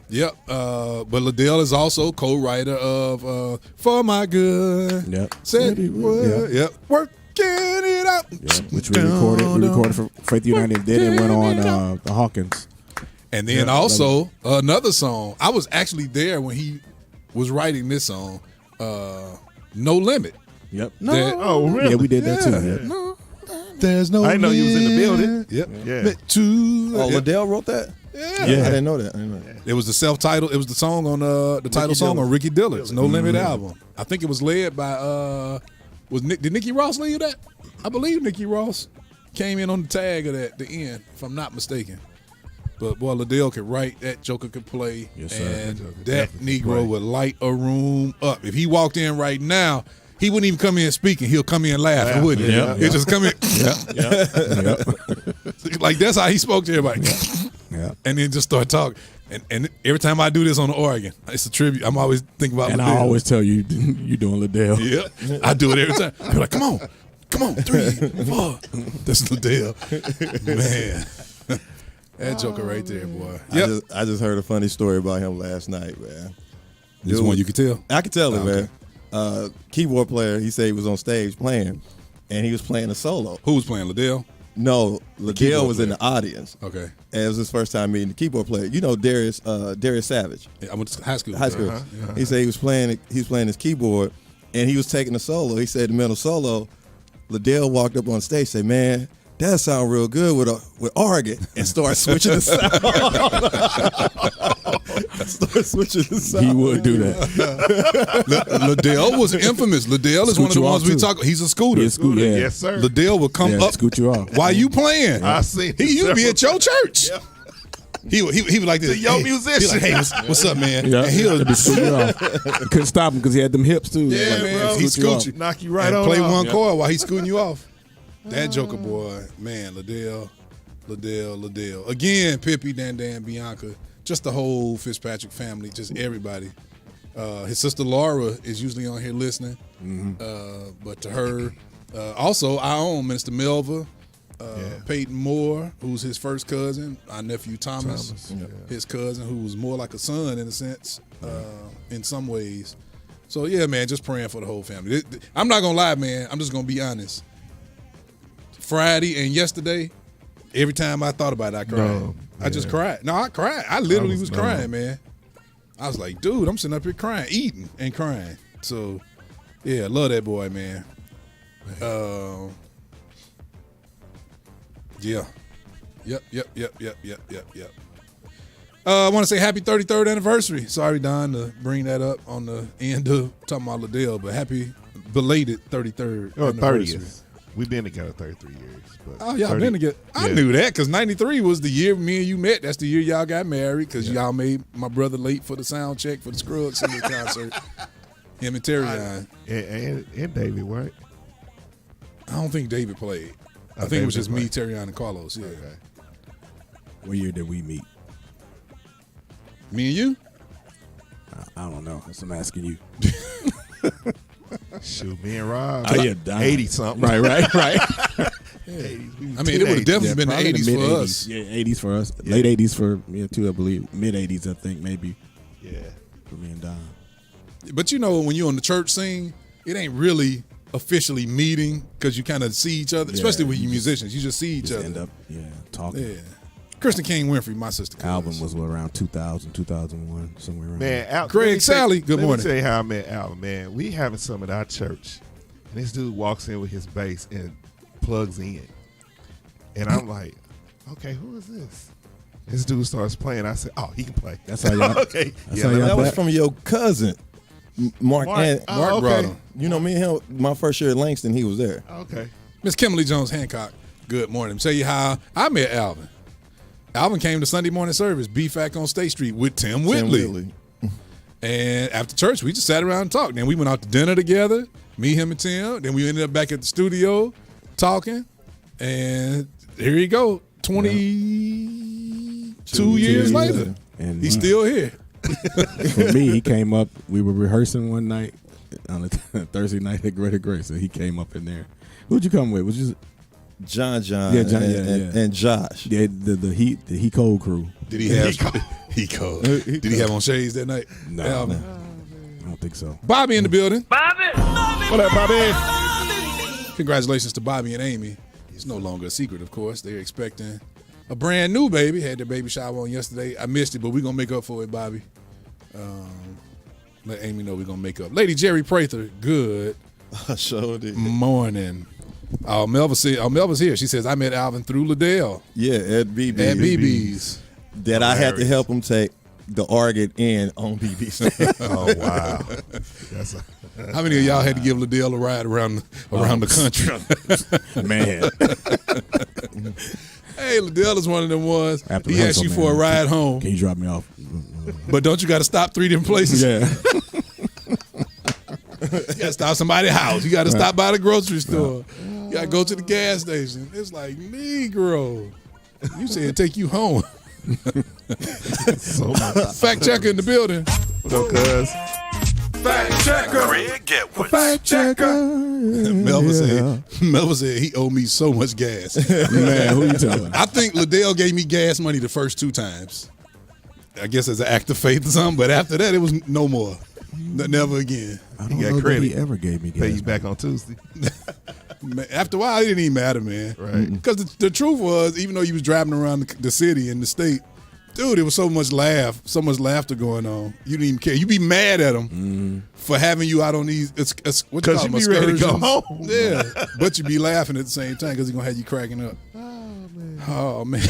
Speaker 1: Yep. But Liddell is also co-writer of For My Good.
Speaker 4: Yep.
Speaker 1: Said he
Speaker 4: Yeah.
Speaker 1: would. Yep. Working it out.
Speaker 4: Yeah, which we recorded for Faith United. Then it went on the Hawkins.
Speaker 1: And then also another song. I was actually there when he was writing this song, No Limit.
Speaker 4: Yep.
Speaker 2: Oh, really?
Speaker 4: Yeah, we did that too. Yeah.
Speaker 1: No, there's no
Speaker 2: I didn't know you was in the building.
Speaker 1: Yep.
Speaker 2: Yeah.
Speaker 9: Oh, Liddell wrote that?
Speaker 1: Yeah.
Speaker 9: I didn't know that.
Speaker 1: It was the self-titled. It was the song on the title song on Ricky Dillard's No Limit album. I think it was led by did Nikki Ross lead that? I believe Nikki Ross came in on the tag of that at the end, if I'm not mistaken. But boy, Liddell could write, that joker could play,
Speaker 4: Yes, sir.
Speaker 1: and
Speaker 2: That
Speaker 1: that
Speaker 2: joker
Speaker 1: Negro
Speaker 2: play.
Speaker 1: would light a room up. If he walked in right now, he wouldn't even come in speaking. He'll come in laughing, wouldn't he?
Speaker 4: Yeah.
Speaker 1: He'll just come in.
Speaker 4: Yep.
Speaker 1: Like that's how he spoke to everybody.
Speaker 4: Yeah.
Speaker 1: And then just start talking. And every time I do this on the organ, it's a tribute. I'm always thinking about
Speaker 4: And
Speaker 1: Liddell.
Speaker 4: I always tell you, you doing Liddell.
Speaker 1: Yep. I do it every time. I'm like, come on, 3, 4. That's Liddell. Man. That joker right there, boy. Yep.
Speaker 9: I just heard a funny story about him last night, man.
Speaker 1: This one you could tell.
Speaker 9: I could tell it,
Speaker 1: Okay.
Speaker 9: man. Keyboard player, he said he was on stage playing, and he was playing a solo.
Speaker 1: Who was playing, Liddell?
Speaker 9: No, Liddell
Speaker 1: keyboard
Speaker 9: was in
Speaker 1: player.
Speaker 9: the audience.
Speaker 1: Okay.
Speaker 9: And it was his first time meeting the keyboard player. You know Darius Savage,
Speaker 1: Yeah, I went to high school.
Speaker 9: high school. He said he was playing his keyboard, and he was taking a solo. He said the middle solo, Liddell walked up on stage and said, "Man, that sound real good with organ," and started switching the sound. Started switching the sound.
Speaker 4: He would do that.
Speaker 1: Liddell was infamous. Liddell is
Speaker 4: Scoot
Speaker 1: one of the
Speaker 4: you
Speaker 1: ones
Speaker 4: off,
Speaker 1: we
Speaker 4: too.
Speaker 1: talk. He's a scooter.
Speaker 4: Yeah, scoot, yeah.
Speaker 2: Yes, sir.
Speaker 1: Liddell would come
Speaker 4: Yeah,
Speaker 1: up.
Speaker 4: scoot you off.
Speaker 1: While you playing?
Speaker 2: I see.
Speaker 1: He used to be at your church. He was like this.
Speaker 2: The young
Speaker 1: He
Speaker 2: musician.
Speaker 1: was like, hey, what's up, man?
Speaker 4: Yeah.
Speaker 1: And he'll
Speaker 4: He'd scoot you off. You couldn't stop him because he had them hips too.
Speaker 1: Yeah,
Speaker 4: Like,
Speaker 1: man. He
Speaker 4: scoot you off.
Speaker 1: scoot you.
Speaker 2: Knock you right
Speaker 1: and
Speaker 2: on
Speaker 1: play
Speaker 2: off.
Speaker 1: one chord while he's scooting you off. That joker boy, man, Liddell. Again, Pippi, Dan, Bianca, just the whole Fitzpatrick family, just everybody. His sister Laura is usually on here listening, but to her, also our own Minister Melva, Peyton Moore, who's his first cousin, our nephew Thomas. His cousin, who was more like a son in a sense, in some ways. So yeah, man, just praying for the whole family. I'm not gonna lie, man. I'm just gonna be honest. Friday and yesterday, every time I thought about it, I cried.
Speaker 2: No,
Speaker 1: I just
Speaker 2: yeah.
Speaker 1: cried. No, I cried. I literally
Speaker 2: I
Speaker 1: was
Speaker 2: was
Speaker 1: crying, man. I was like, dude, I'm sitting up here crying, eating and crying. So, yeah, love that boy, man. Yeah. Yep. I want to say happy 33rd anniversary. Sorry, Don, to bring that up on the end of talking about Liddell, but happy belated 33rd anniversary.
Speaker 2: 30th. We've been together 33 years. But
Speaker 1: Oh, y'all been together. I knew that because 93 was the year me and you met. That's the year y'all got married because y'all made my brother late for the sound check for the Scruggs Singers concert. Him and Terry
Speaker 2: And David, right?
Speaker 1: I don't think David played. I think
Speaker 2: David
Speaker 1: it was just me,
Speaker 2: played.
Speaker 1: Terry and Carlos. Yeah.
Speaker 2: Okay.
Speaker 4: What year did we meet?
Speaker 1: Me and you?
Speaker 4: I don't know. That's what I'm asking you.
Speaker 2: Shoot, me and Rob.
Speaker 4: Oh, yeah,
Speaker 2: 80 something.
Speaker 4: Right.
Speaker 2: 80s. We was
Speaker 1: I mean, it would have definitely been the
Speaker 4: probably
Speaker 1: 80s for us.
Speaker 4: Yeah, 80s for us. Late 80s for me too, I believe. Mid 80s, I think, maybe.
Speaker 2: Yeah.
Speaker 4: For me and Don.
Speaker 1: But you know, when you're on the church scene, it ain't really officially meeting because you kind of see each other, especially with you musicians. You just see each
Speaker 4: Just
Speaker 1: other.
Speaker 4: end up, talking.
Speaker 1: Yeah. Kristen King Winfrey, my sister.
Speaker 4: Album was around 2000, 2001, somewhere around there.
Speaker 2: Man,
Speaker 1: Greg Sally, good morning.
Speaker 2: Let me tell you how I met Alvin, man. We having some at our church, and this dude walks in with his bass and plugs in. And I'm like, okay, who is this? This dude starts playing. I said, oh, he can play.
Speaker 4: That's how y'all.
Speaker 2: Okay.
Speaker 4: That's
Speaker 2: Yeah,
Speaker 4: how y'all
Speaker 9: That was
Speaker 4: met?
Speaker 9: from your cousin, Mark.
Speaker 2: Mark.
Speaker 9: Mark
Speaker 2: Oh,
Speaker 9: brought
Speaker 2: okay.
Speaker 9: him. You know, me and him, my first year at Langston, he was there.
Speaker 2: Okay.
Speaker 1: Miss Kimberly Jones Hancock, good morning. Tell you how I met Alvin. Alvin came to Sunday morning service, BFAC on State Street with Tim Whitley. And after church, we just sat around and talked. Then we went out to dinner together, me, him, and Tim. Then we ended up back at the studio talking. And here you go, 22 years later.
Speaker 4: And
Speaker 1: He's still here.
Speaker 4: For me, he came up. We were rehearsing one night on a Thursday night at Greater Grace, and he came up in there. Who'd you come with? Was you
Speaker 9: John,
Speaker 4: Yeah, John,
Speaker 9: and Josh.
Speaker 4: the He Cold crew?
Speaker 1: Did he have he cold? Did he have on shades that night?
Speaker 4: No,
Speaker 1: Alvin?
Speaker 4: I don't think so.
Speaker 1: Bobby in the building.
Speaker 2: What up, Bobby?
Speaker 1: Congratulations to Bobby and Amy. It's no longer a secret, of course. They're expecting a brand new baby. Had their baby shower on yesterday. I missed it, but we're going to make up for it, Bobby. Let Amy know we're going to make up. Lady Jerry Prather, good
Speaker 9: I showed it.
Speaker 1: morning. Melva's here. She says, I met Alvin through Liddell
Speaker 9: Yeah, at BB.
Speaker 1: at BB's.
Speaker 9: That I had to help him take the organ in on BB's.
Speaker 2: Oh, wow. That's
Speaker 1: How many of y'all had to give Liddell a ride around the country?
Speaker 4: Man,
Speaker 1: Hey, Liddell is one of them ones.
Speaker 4: After
Speaker 1: He asked
Speaker 4: rehearsal,
Speaker 1: you for a
Speaker 4: man,
Speaker 1: ride home,
Speaker 4: can you drop me off?
Speaker 1: but don't you got to stop 3 different places?
Speaker 4: Yeah.
Speaker 1: You got to stop somebody's house. You got to stop by the grocery store. You got to go to the gas station. It's like, Negro. You said take you home.
Speaker 2: so much.
Speaker 1: Fact checker in the building.
Speaker 2: What up, cuz?
Speaker 3: Fact checker. Greg Getwood.
Speaker 4: Fact checker.
Speaker 1: Melvin said he owed me so much gas.
Speaker 4: Man, who you telling?
Speaker 1: I think Liddell gave me gas money the first 2 times. I guess as an act of faith or something, but after that, it was no more. Never again.
Speaker 4: I don't
Speaker 2: got
Speaker 4: know
Speaker 2: credit.
Speaker 4: that he ever gave me gas.
Speaker 2: Pay you back on Tuesday.
Speaker 1: Man, after a while, it didn't even matter, man.
Speaker 2: Right.
Speaker 1: Because the truth was, even though you was driving around the city and the state, dude, there was so much laughter going on. You didn't even care. You be mad at them for having you out on these. It's what you call them,
Speaker 2: you be ready to go
Speaker 1: excursions.
Speaker 2: home.
Speaker 1: Yeah, but you be laughing at the same time because he's gonna have you cracking up. Oh man,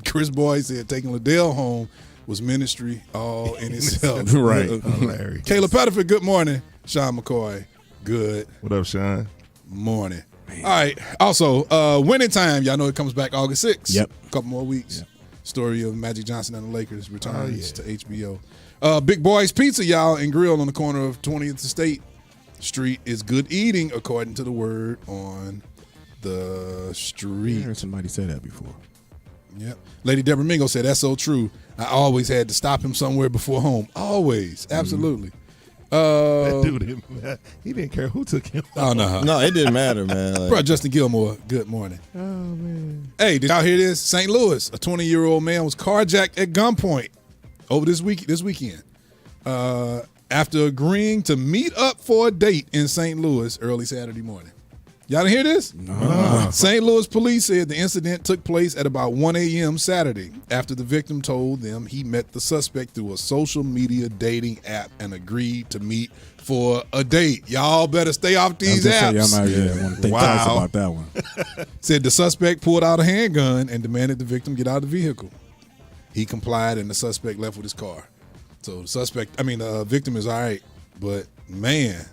Speaker 1: Chris Boyd said taking Liddell home was ministry all in itself.
Speaker 4: Right.
Speaker 2: Hilarious.
Speaker 1: Kayla Pettiford, good morning. Sean McCoy, good
Speaker 2: What up, Sean?
Speaker 1: morning. All right. Also, Winning Time. Y'all know it comes back August 6th.
Speaker 4: Yep.
Speaker 1: A couple more weeks. Story of Magic Johnson and the Lakers returns to HBO. Big Boy's Pizza, y'all, and Grill on the corner of 20th State Street is good eating, according to the word on the
Speaker 4: I
Speaker 1: street.
Speaker 4: heard somebody say that before.
Speaker 1: Yep. Lady Deborah Mingo said, that's so true. I always had to stop him somewhere before home. Always. Absolutely.
Speaker 2: That dude, he didn't care who took him.
Speaker 1: Oh, no.
Speaker 9: No, it didn't matter, man. Like,
Speaker 1: Bro, Justin Gilmore, good morning. Oh, man. Hey, did y'all hear this? St. Louis, a 20-year-old man was carjacked at gunpoint over this weekend after agreeing to meet up for a date in St. Louis early Saturday morning. Y'all didn't hear this? No. St. Louis police said the incident took place at about 1 a.m. Saturday after the victim told them he met the suspect through a social media dating app and agreed to meet for a date. Y'all better stay off these apps.
Speaker 4: Want to think twice about that one.
Speaker 1: Said the suspect pulled out a handgun and demanded the victim get out of the vehicle. He complied and the suspect left with his car. So the victim is all right. But man,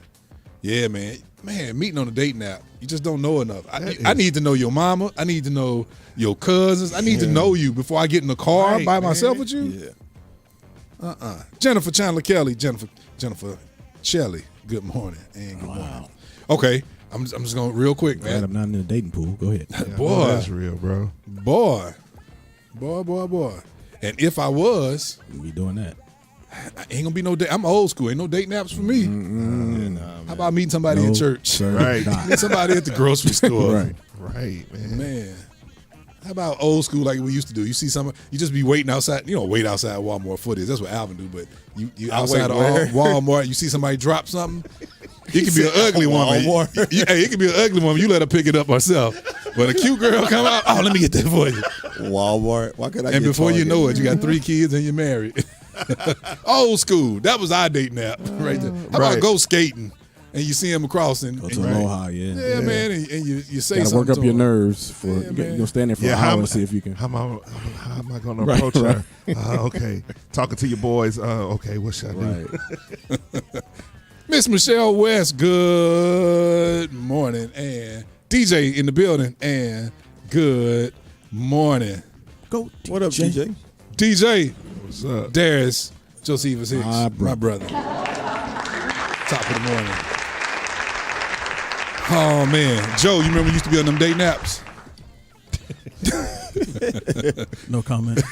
Speaker 1: meeting on a dating app, you just don't know enough. I need to know your mama. I need to know your cousins. I need to know you before I get in the car by myself with you. Yeah. Jennifer Chandler Kelly, Jennifer Shelley. Good morning and good morning. Okay, I'm just going real quick, man.
Speaker 4: Glad I'm not in the dating pool. Go ahead.
Speaker 1: Boy,
Speaker 2: that's real, bro.
Speaker 1: Boy. And if I was,
Speaker 4: we'd be doing that.
Speaker 1: Ain't gonna be no date. I'm old school. Ain't no dating apps for me. How about meeting somebody in church?
Speaker 4: Sir,
Speaker 2: right.
Speaker 1: Meet somebody at the grocery store.
Speaker 2: Right, man.
Speaker 1: Man. How about old school like we used to do? You see someone, you just be waiting outside. You don't wait outside Walmart for this. That's what Alvin do. But you outside of Walmart, you see somebody drop something. It could be an ugly woman. It could be an ugly woman. You let her pick it up herself. But a cute girl come out. Oh, let me get that for you.
Speaker 9: Walmart. Why could I?
Speaker 1: And before you know it, you got 3 kids and you're married. Old school. That was our dating app right there. How about go skating and you see him across and
Speaker 4: go to Aloha, yeah,
Speaker 1: man, and you say
Speaker 4: gotta
Speaker 1: something.
Speaker 4: Work up your nerves for you'll stand there for an hour and see if you can.
Speaker 2: How am I going to approach her? Okay, talking to your boys. Okay, what should I do?
Speaker 1: Miss Michelle West. Good morning, and DJ in the building, and good morning.
Speaker 4: Go, DJ.
Speaker 9: What up, DJ?
Speaker 1: DJ.
Speaker 2: What's up?
Speaker 1: Darius Josephus Hicks, my brother. Top of the morning. Oh, man. Joe, you remember you used to be on them dating apps?
Speaker 10: No comment.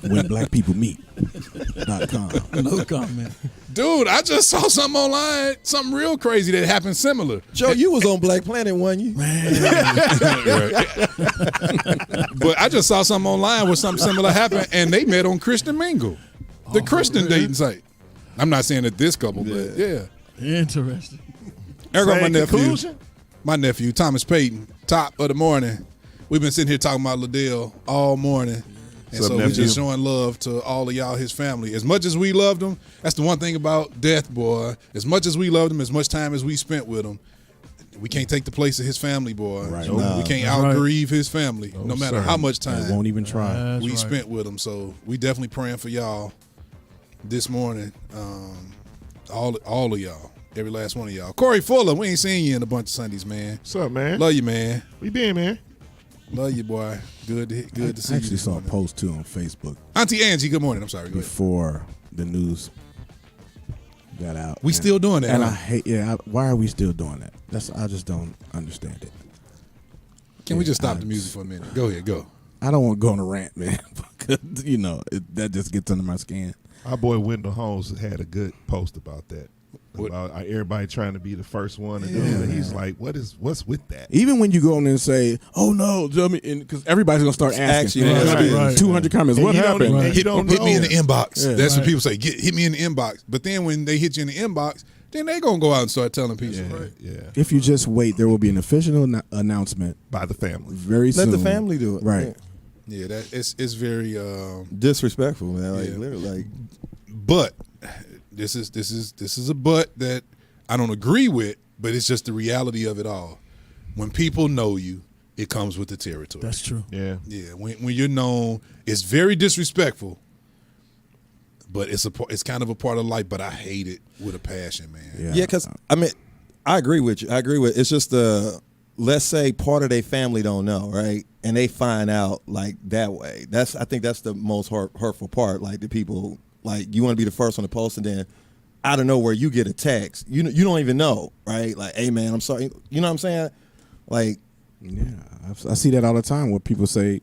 Speaker 4: When black people meet.com.
Speaker 10: No comment.
Speaker 1: Dude, I just saw something online, something real crazy that happened similar.
Speaker 9: Joe, you was on Black Planet, wasn't you?
Speaker 1: But I just saw something online where something similar happened, and they met on Christian Mingle, the Christian dating site. I'm not saying that this couple, but yeah.
Speaker 10: Interesting.
Speaker 1: There go my nephew, Thomas Payton, top of the morning. We've been sitting here talking about Liddell all morning. And so we're just showing love to all of y'all, his family. As much as we loved him, that's the one thing about death, boy. As much as we loved him, as much time as we spent with him, we can't take the place of his family, boy.
Speaker 4: Right.
Speaker 1: We can't out-grieve his family, no matter how much time
Speaker 4: won't even try.
Speaker 1: we spent with him. So we definitely praying for y'all this morning. All of y'all, every last one of y'all. Corey Fuller, we ain't seen you in a bunch of Sundays, man.
Speaker 2: What's up, man?
Speaker 1: Love you, man.
Speaker 2: We been, man.
Speaker 1: Love you, boy. Good to see you.
Speaker 4: I actually saw a post too on Facebook.
Speaker 1: Auntie Angie, good morning. I'm sorry. Go ahead.
Speaker 4: Before the news got out,
Speaker 1: We still doing that,
Speaker 4: and
Speaker 1: huh?
Speaker 4: I hate. Why are we still doing that? I just don't understand it.
Speaker 1: Can we just stop the music for a minute? Go ahead, go.
Speaker 4: I don't want to go on a rant, man. Because, that just gets under my skin.
Speaker 2: Our boy Wendell Holmes had a good post about that. About everybody trying to be the first one to do it. He's like, what's with that?
Speaker 4: Even when you go in there and say, "Oh no," because everybody's gonna start asking.
Speaker 9: Right.
Speaker 4: 200 comments.
Speaker 2: And
Speaker 4: what happened?
Speaker 2: He don't
Speaker 1: hit
Speaker 2: know.
Speaker 1: me in the inbox.
Speaker 4: Yeah,
Speaker 1: That's what people say. Hit me in the inbox. But then when they hit you in the inbox, then they gonna go out and start telling people. Right?
Speaker 2: Yeah.
Speaker 4: If you just wait, there will be an official announcement
Speaker 2: By the family.
Speaker 4: very soon.
Speaker 9: Let the family do it.
Speaker 4: Right.
Speaker 1: Yeah, that it's very
Speaker 9: Disrespectful, man. Like
Speaker 1: Yeah.
Speaker 9: literally,
Speaker 1: but this is a but that I don't agree with, but it's just the reality of it all. When people know you, it comes with the territory.
Speaker 10: That's true.
Speaker 2: Yeah.
Speaker 1: Yeah, when you're known, it's very disrespectful, but it's kind of a part of life. But I hate it with a passion, man.
Speaker 9: Yeah, because I agree with you. It's just let's say part of their family don't know, right? And they find out like that way. I think that's the most hurtful part. Like the people, like you want to be the first one to post, and then out of nowhere you get a text. You don't even know, right? Like, hey man, I'm sorry. You know what I'm saying? Like,
Speaker 4: yeah, I see that all the time where people say,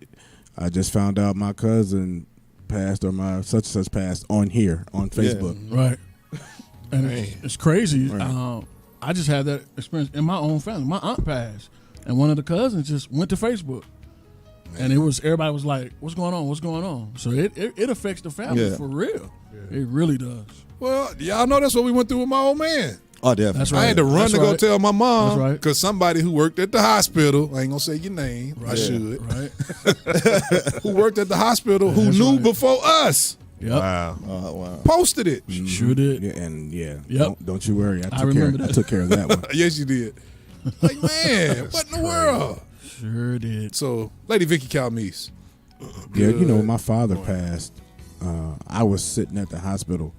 Speaker 4: "I just found out my cousin passed or my such and such passed on Facebook."
Speaker 10: Right. And it's crazy. Right. I just had that experience in my own family. My aunt passed, and one of the cousins just went to Facebook. And everybody was like, "What's going on? What's going on?" So it affects the family for real. Yeah. It really does.
Speaker 1: Well, y'all know that's what we went through with my old man.
Speaker 9: Oh, definitely.
Speaker 10: That's right.
Speaker 1: I had to run
Speaker 10: That's
Speaker 1: to go
Speaker 10: right.
Speaker 1: tell my mom
Speaker 10: That's right.
Speaker 1: because somebody who worked at the hospital, I ain't gonna say your name, I should,
Speaker 10: Right.
Speaker 1: who worked at the hospital, who knew
Speaker 10: right.
Speaker 1: before us,
Speaker 10: Yep.
Speaker 2: Wow.
Speaker 9: Oh, wow.
Speaker 1: posted it.
Speaker 10: Sure did.
Speaker 4: Yeah, and
Speaker 10: Yep.
Speaker 4: don't you worry. I
Speaker 10: remember that.
Speaker 4: took care of that one.
Speaker 1: Yes, you did. Like, man, what in the world?
Speaker 10: Sure did.
Speaker 1: So, Lady Vicky Calmese.
Speaker 4: Yeah, when my father passed, I was sitting at the hospital,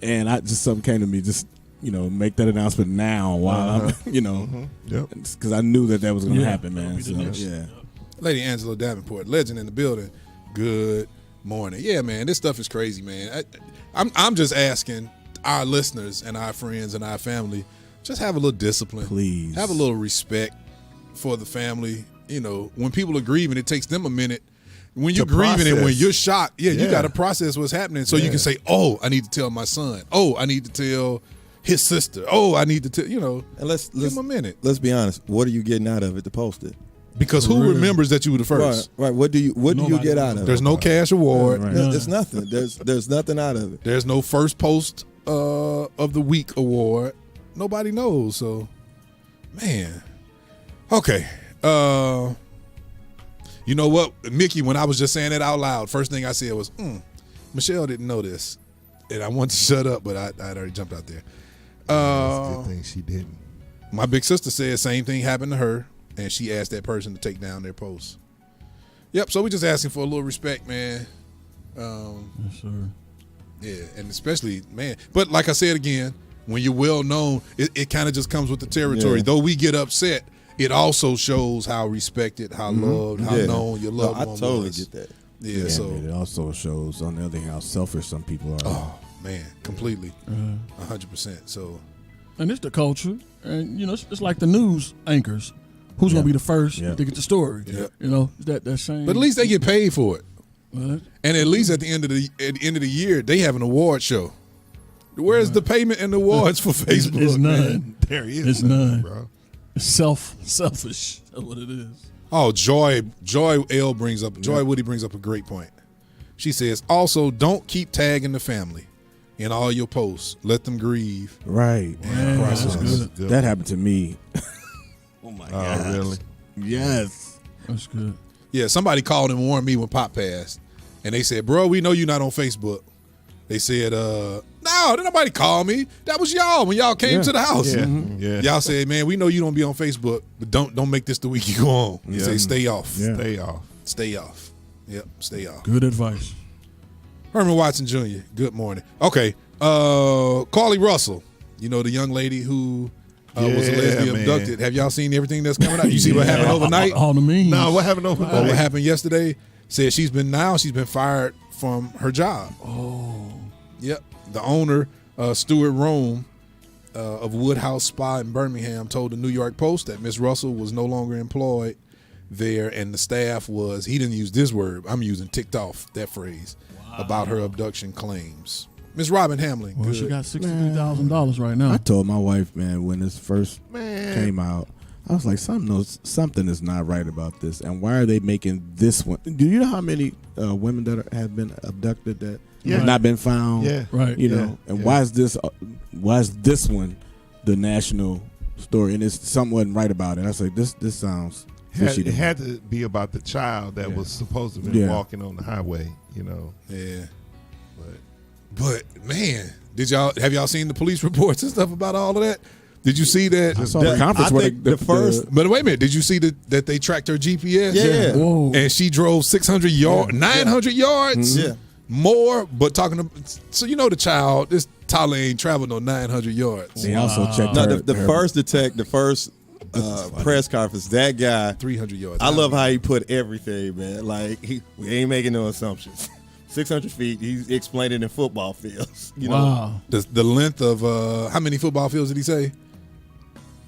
Speaker 4: and something came to me, just make that announcement now while I'm,
Speaker 2: Yep.
Speaker 4: because I knew that was going to happen,
Speaker 10: that'll
Speaker 4: man.
Speaker 10: be the
Speaker 4: So,
Speaker 10: next.
Speaker 4: yeah.
Speaker 1: Lady Angela Davenport, legend in the building. Good morning. Yeah, man, this stuff is crazy, man. I'm just asking our listeners and our friends and our family, just have a little discipline.
Speaker 4: Please.
Speaker 1: Have a little respect for the family. When people are grieving, it takes them a minute. When you're grieving and when
Speaker 2: process.
Speaker 1: you're shocked, you
Speaker 2: Yeah.
Speaker 1: got to process what's happening so you can say, oh, I need to tell my son. Oh, I need to tell his sister. Oh, I need to tell,
Speaker 9: And let's
Speaker 1: give him a minute.
Speaker 9: Let's be honest. What are you getting out of it to post it?
Speaker 1: Because who remembers that you were the first?
Speaker 9: Right. What do you get out of it?
Speaker 1: There's no cash award.
Speaker 4: Right.
Speaker 9: There's nothing. There's nothing out of it.
Speaker 1: There's no first post of the week award. Nobody knows. So, man. Okay. You know what, Mickey, when I was just saying it out loud, first thing I said was, Michelle didn't know this. And I wanted to shut up, but I'd already jumped out there.
Speaker 2: That's a good thing she didn't.
Speaker 1: My big sister said same thing happened to her, and she asked that person to take down their post. Yep, so we're just asking for a little respect, man.
Speaker 10: Yes, sir.
Speaker 1: Yeah, and especially, man. But like I said again, when you're well known, it kind of just comes with the territory.
Speaker 9: Yeah.
Speaker 1: Though we get upset, it also shows how respected, how loved, how known your loved
Speaker 9: I
Speaker 1: one
Speaker 9: totally
Speaker 1: was.
Speaker 9: get that.
Speaker 1: Yeah,
Speaker 4: Yeah,
Speaker 1: so
Speaker 4: but it also shows, on the other hand, how selfish some people are.
Speaker 1: oh man, completely, 100%. So
Speaker 10: And it's the culture, and it's like the news anchors. Who's gonna be the first
Speaker 4: Yeah.
Speaker 10: to get the story?
Speaker 1: Yeah.
Speaker 10: That same.
Speaker 1: but at least they get paid for it,
Speaker 10: What?
Speaker 1: and at least at the end of the year, they have an award show. Where's the payment and the awards for Facebook?
Speaker 10: It's
Speaker 1: man?
Speaker 10: none.
Speaker 2: There is
Speaker 10: It's
Speaker 2: none,
Speaker 10: none.
Speaker 2: bro.
Speaker 10: It's selfish. That's what it is.
Speaker 1: Oh, Joy Woody brings up a great point. She says, also, don't keep tagging the family in all your posts. Let them grieve.
Speaker 4: Right.
Speaker 10: Yeah, that's good.
Speaker 2: Good.
Speaker 4: That happened to me. Oh, my
Speaker 2: Oh,
Speaker 4: God.
Speaker 2: really?
Speaker 4: Yes.
Speaker 10: That's good.
Speaker 1: Yeah, somebody called and warned me when Pop passed. And they said, bro, we know you're not on Facebook. They said, no, didn't nobody call me. That was y'all when y'all came to the house.
Speaker 2: Yeah.
Speaker 4: Mm-hmm.
Speaker 2: Yeah.
Speaker 1: Y'all said, man, we know you don't be on Facebook, but don't make this the week you go on. You
Speaker 2: Yeah.
Speaker 1: say, stay off.
Speaker 4: Yeah.
Speaker 2: Stay off.
Speaker 1: Stay off. Yep, stay off.
Speaker 10: Good advice.
Speaker 1: Herman Watson Jr., good morning. Okay, Carly Russell, the young lady who was
Speaker 2: Yeah,
Speaker 1: allegedly
Speaker 2: man.
Speaker 1: abducted. Have y'all seen everything that's coming out? You see what happened overnight?
Speaker 10: All the memes.
Speaker 2: No, what happened overnight?
Speaker 1: What happened yesterday? Said she's been fired from her job. Oh. Yep. The owner, Stuart Rome of Woodhouse Spa in Birmingham, told the New York Post that Miss Russell was no longer employed there, and the staff was, he didn't use this word, I'm using ticked off, that phrase, about her abduction claims. Miss Robin Hamlin.
Speaker 10: Well,
Speaker 1: good.
Speaker 10: she got $63,000 right now.
Speaker 4: I told my wife, man, when this first came out, I was like, something is not right about this. And why are they making this one? Do you know how many women that have been abducted that have not been found?
Speaker 2: Yeah.
Speaker 10: Right.
Speaker 4: And why is this one the national story? And it's something wasn't right about it. I was like, this sounds fishy.
Speaker 2: It had to be about the child that was supposed to have been walking on the highway,
Speaker 1: Yeah. But man, have y'all seen the police reports and stuff about all of that? Did you see that?
Speaker 4: I saw the conference
Speaker 9: I
Speaker 4: where
Speaker 9: think the first-
Speaker 1: But wait a minute, did you see that they tracked her GPS?
Speaker 9: Yeah.
Speaker 10: Whoa.
Speaker 1: And she drove 600 yards, 900 yards
Speaker 9: Yeah.
Speaker 1: more, but so the child, this Tyler ain't traveled no 900 yards.
Speaker 4: They also checked
Speaker 9: No,
Speaker 4: her,
Speaker 9: the first press conference, that guy,
Speaker 1: 300 yards.
Speaker 9: I love how he put everything, man. Like, we ain't making no assumptions. 600 feet, he's explained it in football fields.
Speaker 10: Wow.
Speaker 1: The length of, how many football fields did he say?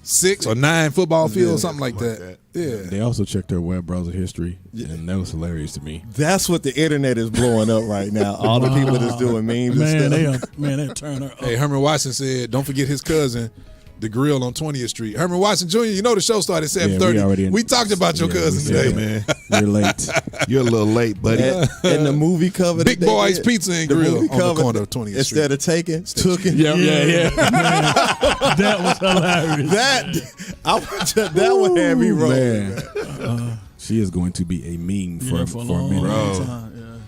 Speaker 1: 6 or 9 football fields, something like that. Yeah.
Speaker 4: They also checked her web browser history, and that was hilarious to me.
Speaker 9: That's what the internet is blowing up right now. All the people that's doing memes and stuff.
Speaker 10: They turn her up.
Speaker 1: Hey, Herman Watson said, don't forget his cousin the grill on 20th Street. Herman Watson Jr., you know the show started at 7:30.
Speaker 4: we
Speaker 1: We talked about your cousin
Speaker 2: Hey,
Speaker 1: today.
Speaker 2: man.
Speaker 4: You're late.
Speaker 2: You're a little late, buddy.
Speaker 9: And the movie cover.
Speaker 1: Big
Speaker 9: that they
Speaker 1: Boys
Speaker 9: did,
Speaker 1: Pizza and
Speaker 9: the
Speaker 1: Grill
Speaker 9: movie
Speaker 1: on the
Speaker 9: cover,
Speaker 1: corner of 20th Street.
Speaker 9: Instead of taking, took it.
Speaker 4: Yeah.
Speaker 10: That was hilarious.
Speaker 9: That one had me rolling.
Speaker 4: Man. She is going to be a meme for
Speaker 10: a
Speaker 4: a
Speaker 10: long
Speaker 4: minute.
Speaker 10: time.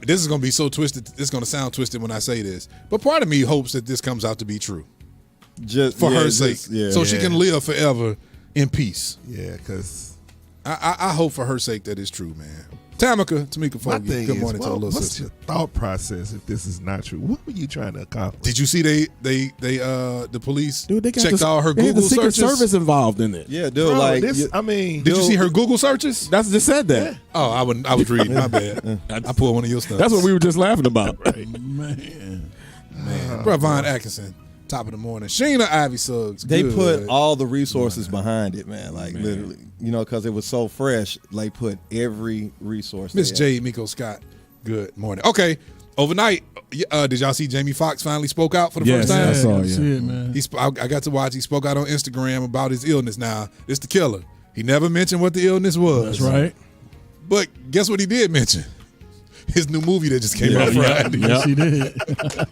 Speaker 1: This is going to be so twisted. It's going to sound twisted when I say this. But part of me hopes that this comes out to be true
Speaker 9: Just
Speaker 1: for
Speaker 9: yeah,
Speaker 1: her
Speaker 9: just-
Speaker 1: sake.
Speaker 9: yeah.
Speaker 1: So she can live forever in peace.
Speaker 2: Yeah, because
Speaker 1: I hope for her sake that it's true, man. Tamika
Speaker 2: my
Speaker 1: Fogie,
Speaker 2: thing
Speaker 1: good
Speaker 2: is,
Speaker 1: morning to our little
Speaker 2: what's
Speaker 1: sister.
Speaker 2: your thought process if this is not true? What were you trying to accomplish?
Speaker 1: Did you see the police
Speaker 4: Dude, they got
Speaker 1: checked all her
Speaker 4: they had
Speaker 1: Google
Speaker 4: the Secret
Speaker 1: searches?
Speaker 4: Service involved in it.
Speaker 9: Yeah, dude.
Speaker 2: Bro,
Speaker 9: like,
Speaker 2: this, I mean,
Speaker 1: Did you see her Google searches?
Speaker 4: That's just said that.
Speaker 1: Oh, I was reading. My bad. I pulled one of your stuff.
Speaker 4: That's what we were just laughing about.
Speaker 10: Man.
Speaker 1: Bro, Von Atkinson, top of the morning. Sheena Ivy Suggs.
Speaker 9: they
Speaker 1: good.
Speaker 9: put all the resources behind it, man. Like literally, because it was so fresh. Like put every resource.
Speaker 1: Miss
Speaker 9: they had.
Speaker 1: Jade Miko Scott. Good morning. Okay, overnight, did y'all see Jamie Foxx finally spoke out for the
Speaker 4: Yes,
Speaker 1: first time?
Speaker 4: I saw
Speaker 10: got to
Speaker 4: it,
Speaker 10: see it, man.
Speaker 1: I got to watch. He spoke out on Instagram about his illness. Now, it's the killer. He never mentioned what the illness was.
Speaker 10: That's right.
Speaker 1: But guess what he did mention? His new movie that just came out Friday.
Speaker 10: Yes, he did.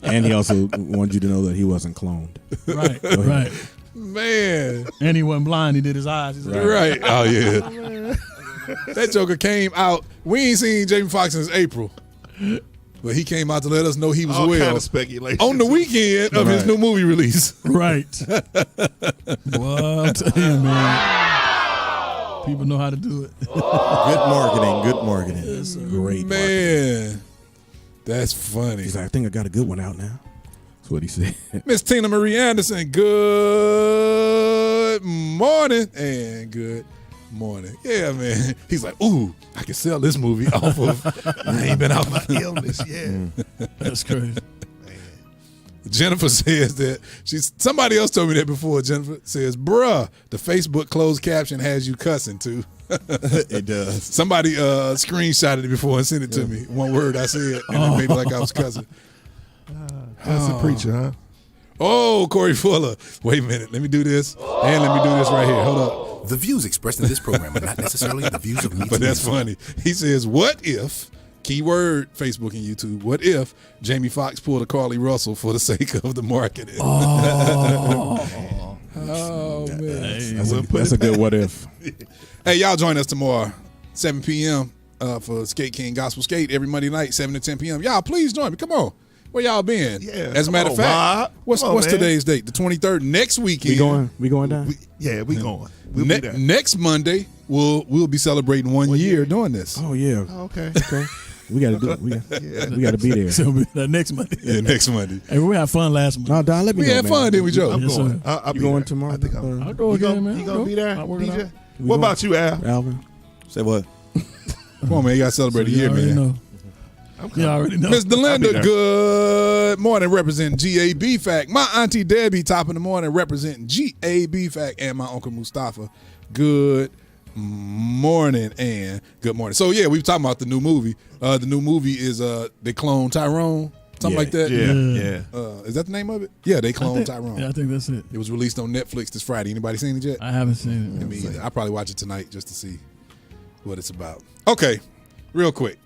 Speaker 4: And he also wanted you to know that he wasn't cloned.
Speaker 10: Right.
Speaker 1: Man.
Speaker 10: And he wasn't blind. He did his eyes. He's like,
Speaker 1: Right. Oh, yeah. That Joker came out. We ain't seen Jamie Foxx since April. But he came out to let us know he was
Speaker 2: all
Speaker 1: well
Speaker 2: kind of speculation
Speaker 1: on the weekend of his new movie release.
Speaker 10: Right. Well, I'm telling you, man. People know how to do it.
Speaker 9: Good marketing. Good marketing.
Speaker 10: Yes, sir.
Speaker 4: Great.
Speaker 1: Man. That's funny.
Speaker 4: He's like, I think I got a good one out now. That's what he said.
Speaker 1: Miss Tina Marie Anderson, good morning. And good morning. Yeah, man. He's like, ooh, I can sell this movie off of I ain't been out my
Speaker 2: illness. Yeah,
Speaker 10: That's crazy.
Speaker 1: Jennifer says that somebody else told me that before. Jennifer says, bruh, the Facebook closed caption has you cussing too.
Speaker 9: It does.
Speaker 1: Somebody screenshotted it before and sent it to me. One word I said, and it made it like I was cussing.
Speaker 2: That's a preacher, huh?
Speaker 1: Oh, Corey Fuller. Wait a minute. Let me do this. And let me do this right here. Hold up.
Speaker 3: The views expressed in this program are not necessarily the views of MeTooMusic.
Speaker 1: But that's funny. He says, what if, keyword Facebook and YouTube, what if Jamie Foxx pulled a Carly Russell for the sake of the marketing? Oh, man.
Speaker 4: That's a good what if.
Speaker 1: Hey, y'all join us tomorrow, 7 p.m. For Skate King Gospel Skate every Monday night, 7 to 10 p.m. Y'all, please join me. Come on. Where y'all been?
Speaker 2: Yeah,
Speaker 1: As a matter of
Speaker 2: come on,
Speaker 1: fact,
Speaker 2: Rob.
Speaker 1: what's
Speaker 2: Come on, man.
Speaker 1: today's date? The 23rd. Next weekend.
Speaker 4: We going down?
Speaker 2: We going. We'll be there.
Speaker 1: Next Monday, we'll be celebrating 1 year doing this.
Speaker 4: Oh yeah.
Speaker 2: Oh, okay.
Speaker 4: Okay. We got to do it. We got to be there.
Speaker 10: So it'll be that next Monday.
Speaker 1: Yeah, next Monday.
Speaker 10: Hey, we had fun last month.
Speaker 4: No, Don, let me
Speaker 1: We
Speaker 4: know,
Speaker 1: had
Speaker 4: man.
Speaker 1: fun, didn't we, Joe?
Speaker 2: I'm
Speaker 10: Yes,
Speaker 2: going.
Speaker 10: sir.
Speaker 2: I'll
Speaker 4: You
Speaker 2: be
Speaker 4: going
Speaker 2: there.
Speaker 4: tomorrow?
Speaker 2: I think I'm.
Speaker 10: I'll go again, man.
Speaker 2: You gonna be there,
Speaker 10: I'll work it
Speaker 2: DJ?
Speaker 10: out.
Speaker 2: What about you, Al?
Speaker 4: Alvin?
Speaker 9: Say what?
Speaker 1: Come on, man. You got to celebrate a
Speaker 10: You
Speaker 1: year,
Speaker 10: already
Speaker 1: man.
Speaker 10: know. You already know.
Speaker 1: Miss
Speaker 2: I'll be
Speaker 1: Delinda,
Speaker 2: there.
Speaker 1: good morning, representing GAB Fact. My auntie Debbie, top of the morning, representing GAB Fact. And my uncle Mustafa, good morning and good morning. So, yeah, we were talking about the new movie. The new movie is they clone Tyrone, something like that.
Speaker 2: Yeah.
Speaker 1: Is that the name of it? Yeah, they clone Tyrone.
Speaker 10: Yeah, I think that's it.
Speaker 1: It was released on Netflix this Friday. Anybody seen it yet?
Speaker 10: I haven't seen it.
Speaker 1: Me either. I'll probably watch it tonight just to see what it's about. Okay, real quick.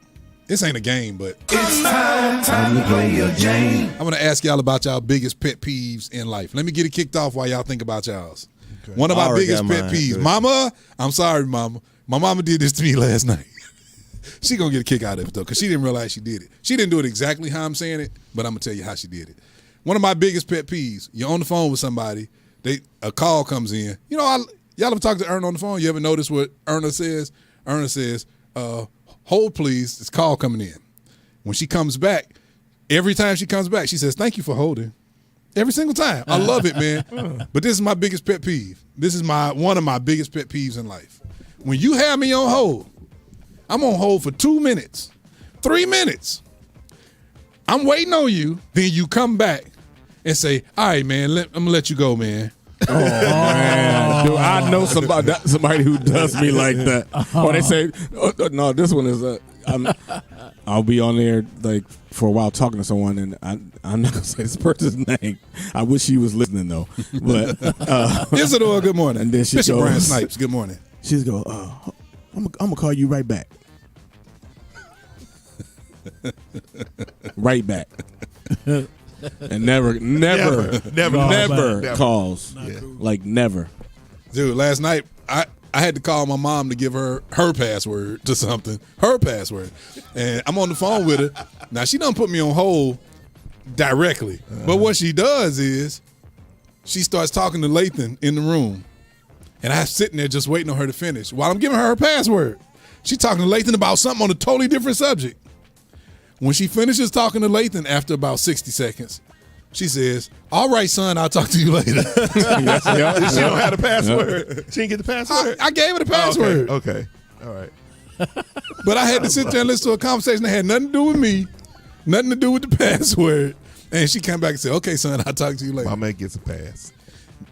Speaker 1: This ain't a game, but
Speaker 3: It's time to play your game.
Speaker 1: I'm gonna ask y'all about y'all biggest pet peeves in life. Let me get it kicked off while y'all think about y'all's. One of
Speaker 9: I
Speaker 1: my
Speaker 9: already
Speaker 1: biggest
Speaker 9: got
Speaker 1: pet
Speaker 9: mine.
Speaker 1: peeves.
Speaker 9: Good.
Speaker 1: Mama, I'm sorry, Mama. My mama did this to me last night. She gonna get a kick out of it though, because she didn't realize she did it. She didn't do it exactly how I'm saying it, but I'm gonna tell you how she did it. One of my biggest pet peeves, you're on the phone with somebody, a call comes in. You know, y'all ever talk to Erna on the phone? You ever notice what Erna says? Erna says, hold please, this call coming in. When she comes back, every time she comes back, she says, thank you for holding. Every single time. I love it, man. But this is my biggest pet peeve. This is one of my biggest pet peeves in life. When you have me on hold, I'm on hold for 2 minutes, 3 minutes. I'm waiting on you. Then you come back and say, all right, man, I'm going to let you go, man.
Speaker 4: Oh, man. Dude, I know somebody who does me like that. Or they say, no, this one is I'll be on there like for a while talking to someone, and I'm not gonna say this person's name. I wish she was listening though. But
Speaker 1: Isidore, good morning.
Speaker 4: And then she
Speaker 1: Bishop
Speaker 4: goes,
Speaker 1: Brian Snipes, good morning.
Speaker 4: She's go, I'm gonna call you right back. Right back. And never calls. Like never.
Speaker 1: Dude, last night I had to call my mom to give her password to something. Her password. And I'm on the phone with her. Now she done put me on hold directly. But what she does is she starts talking to Lathan in the room. And I'm sitting there just waiting on her to finish while I'm giving her password. She's talking to Lathan about something on a totally different subject. When she finishes talking to Lathan after about 60 seconds, she says, "All right, son, I'll talk to you later."
Speaker 2: She don't have the password. She didn't get the password?
Speaker 1: I gave her the password.
Speaker 2: Oh, okay. All right.
Speaker 1: But I had to sit there and listen to a conversation that had nothing to do with me, nothing to do with the password. And she came back and said, "Okay, son, I'll talk to you later."
Speaker 2: My man gets a pass.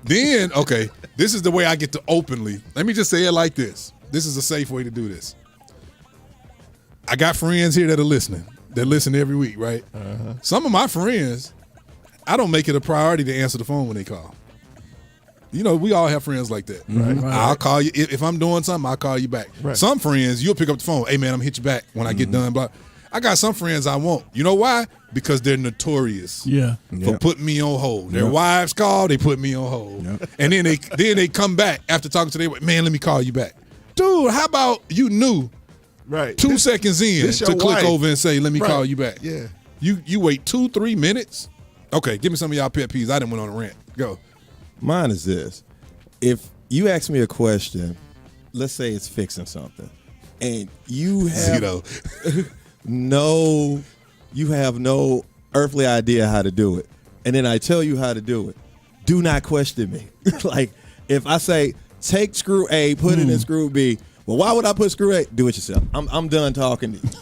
Speaker 1: Then, okay, this is the way I get to openly. Let me just say it like this. This is a safe way to do this. I got friends here that are listening. That listen every week, right? Some of my friends, I don't make it a priority to answer the phone when they call. You know, we all have friends like that. Right. I'll call you. If I'm doing something, I'll call you back. Right. Some friends, you'll pick up the phone. "Hey, man, I'm going to hit you back when I get done." Blah. I got some friends I won't. You know why? Because they're notorious for putting me on hold. Their wives call, they put me on hold. And then they come back after talking to their wife. "Man, let me call you back." Dude, how about you knew?
Speaker 2: Right.
Speaker 1: 2 seconds in to click over and say, "Let me call you back."
Speaker 2: Yeah.
Speaker 1: You wait 2-3 minutes? Okay, give me some of y'all pet peeves. I didn't went on a rant. Go.
Speaker 9: Mine is this. If you ask me a question, let's say it's fixing something, and you have you have no earthly idea how to do it, and then I tell you how to do it, do not question me. Like, if I say, take screw A, put it in screw B, well, why would I put screw A? Do it yourself. I'm done talking to you.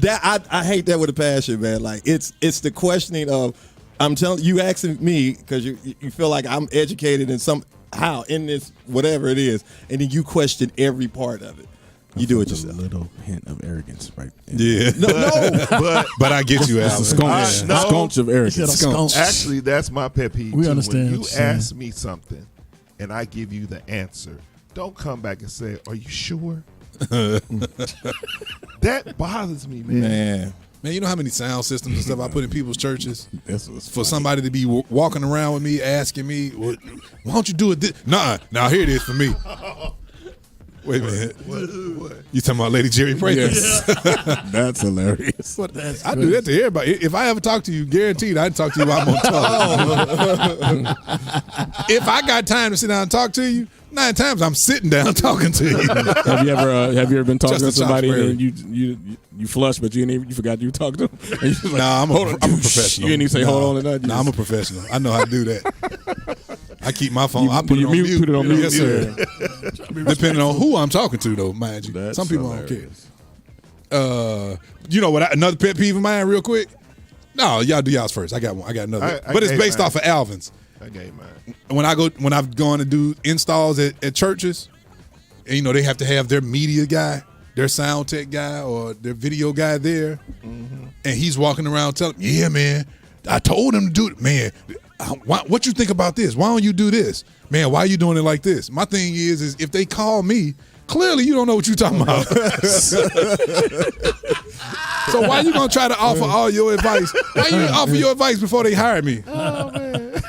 Speaker 9: I hate that with a passion, man. Like, it's the questioning of, I'm telling you, asking me because you feel like I'm educated in somehow in this whatever it is, and then you question every part of it. You do it yourself.
Speaker 4: A little hint of arrogance, right?
Speaker 1: Yeah. But I get you, Al.
Speaker 4: It's a sconch of arrogance.
Speaker 2: Actually, that's my pet peeve.
Speaker 10: We
Speaker 2: too.
Speaker 10: understand.
Speaker 2: When you ask me something and I give you the answer, don't come back and say, "Are you sure?" That bothers me, man.
Speaker 1: Man, you know how many sound systems and stuff I put in people's churches for somebody to be walking around with me, asking me, "Why don't you do it?" Nah, now here it is for me. Wait a minute.
Speaker 2: What?
Speaker 1: You talking about Lady Jerry Prankins?
Speaker 4: Yes. That's hilarious.
Speaker 1: I do that to everybody. If I ever talk to you, guaranteed I'd talk to you while I'm on talk. If I got time to sit down and talk to you, 9 times I'm sitting down talking to you.
Speaker 4: Have you ever been talking to somebody and you flush, but you forgot you talked to them?
Speaker 1: Nah, I'm a professional.
Speaker 4: You didn't even say hold on to that.
Speaker 1: Nah, I'm a professional. I know how to do that. I keep my phone. I put it on mute.
Speaker 4: Put it on mute.
Speaker 1: Yes, sir. Depending on who I'm talking to, though, mind you.
Speaker 4: That's
Speaker 1: some people
Speaker 4: hilarious.
Speaker 1: don't care. You know what? Another pet peeve of mine, real quick. No, y'all do y'all's first. I got one. I got another. But it's based off of Alvin's.
Speaker 2: I gave mine.
Speaker 1: When I've gone to do installs at churches, and you know they have to have their media guy, their sound tech guy, or their video guy there, and he's walking around telling me, "Yeah, man, I told him to do it, man. What you think about this? Why don't you do this? Man, why are you doing it like this?" My thing is if they call me, clearly you don't know what you're talking about. So why you gonna try to offer all your advice? Why you offer your advice before they hire me?
Speaker 2: Oh, man.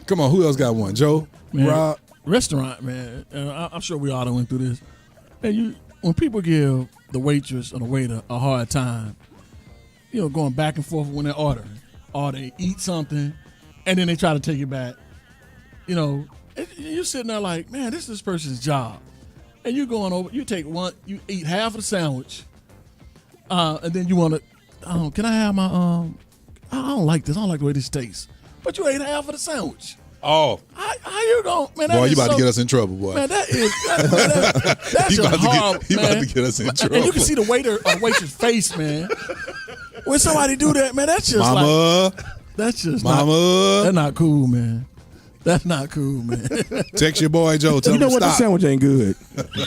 Speaker 1: Come on, who else got one? Joe?
Speaker 10: Man,
Speaker 1: Rob?
Speaker 10: Restaurant, man. I'm sure we all done went through this. Man, when people give the waitress or the waiter a hard time, going back and forth when they're ordering, or they eat something and then they try to take it back. You're sitting there like, man, this is this person's job. And you're going over, you eat half of the sandwich, and then you want to, can I have my, I don't like this. I don't like the way this tastes. But you ate half of the sandwich.
Speaker 1: Oh.
Speaker 10: How you going, man?
Speaker 1: Boy, you about to get us in trouble, boy.
Speaker 10: Man, that's just hard,
Speaker 1: You
Speaker 10: man.
Speaker 1: about to get us in trouble.
Speaker 10: And you can see the waiter or waitress face, man. When somebody do that, man, that's just
Speaker 1: Mama.
Speaker 10: That's just
Speaker 1: Mama.
Speaker 10: They're not cool, man. That's not cool, man.
Speaker 1: Text your boy Joe. Tell
Speaker 4: You know
Speaker 1: him
Speaker 4: what?
Speaker 1: to
Speaker 4: The
Speaker 1: stop.
Speaker 4: sandwich ain't good.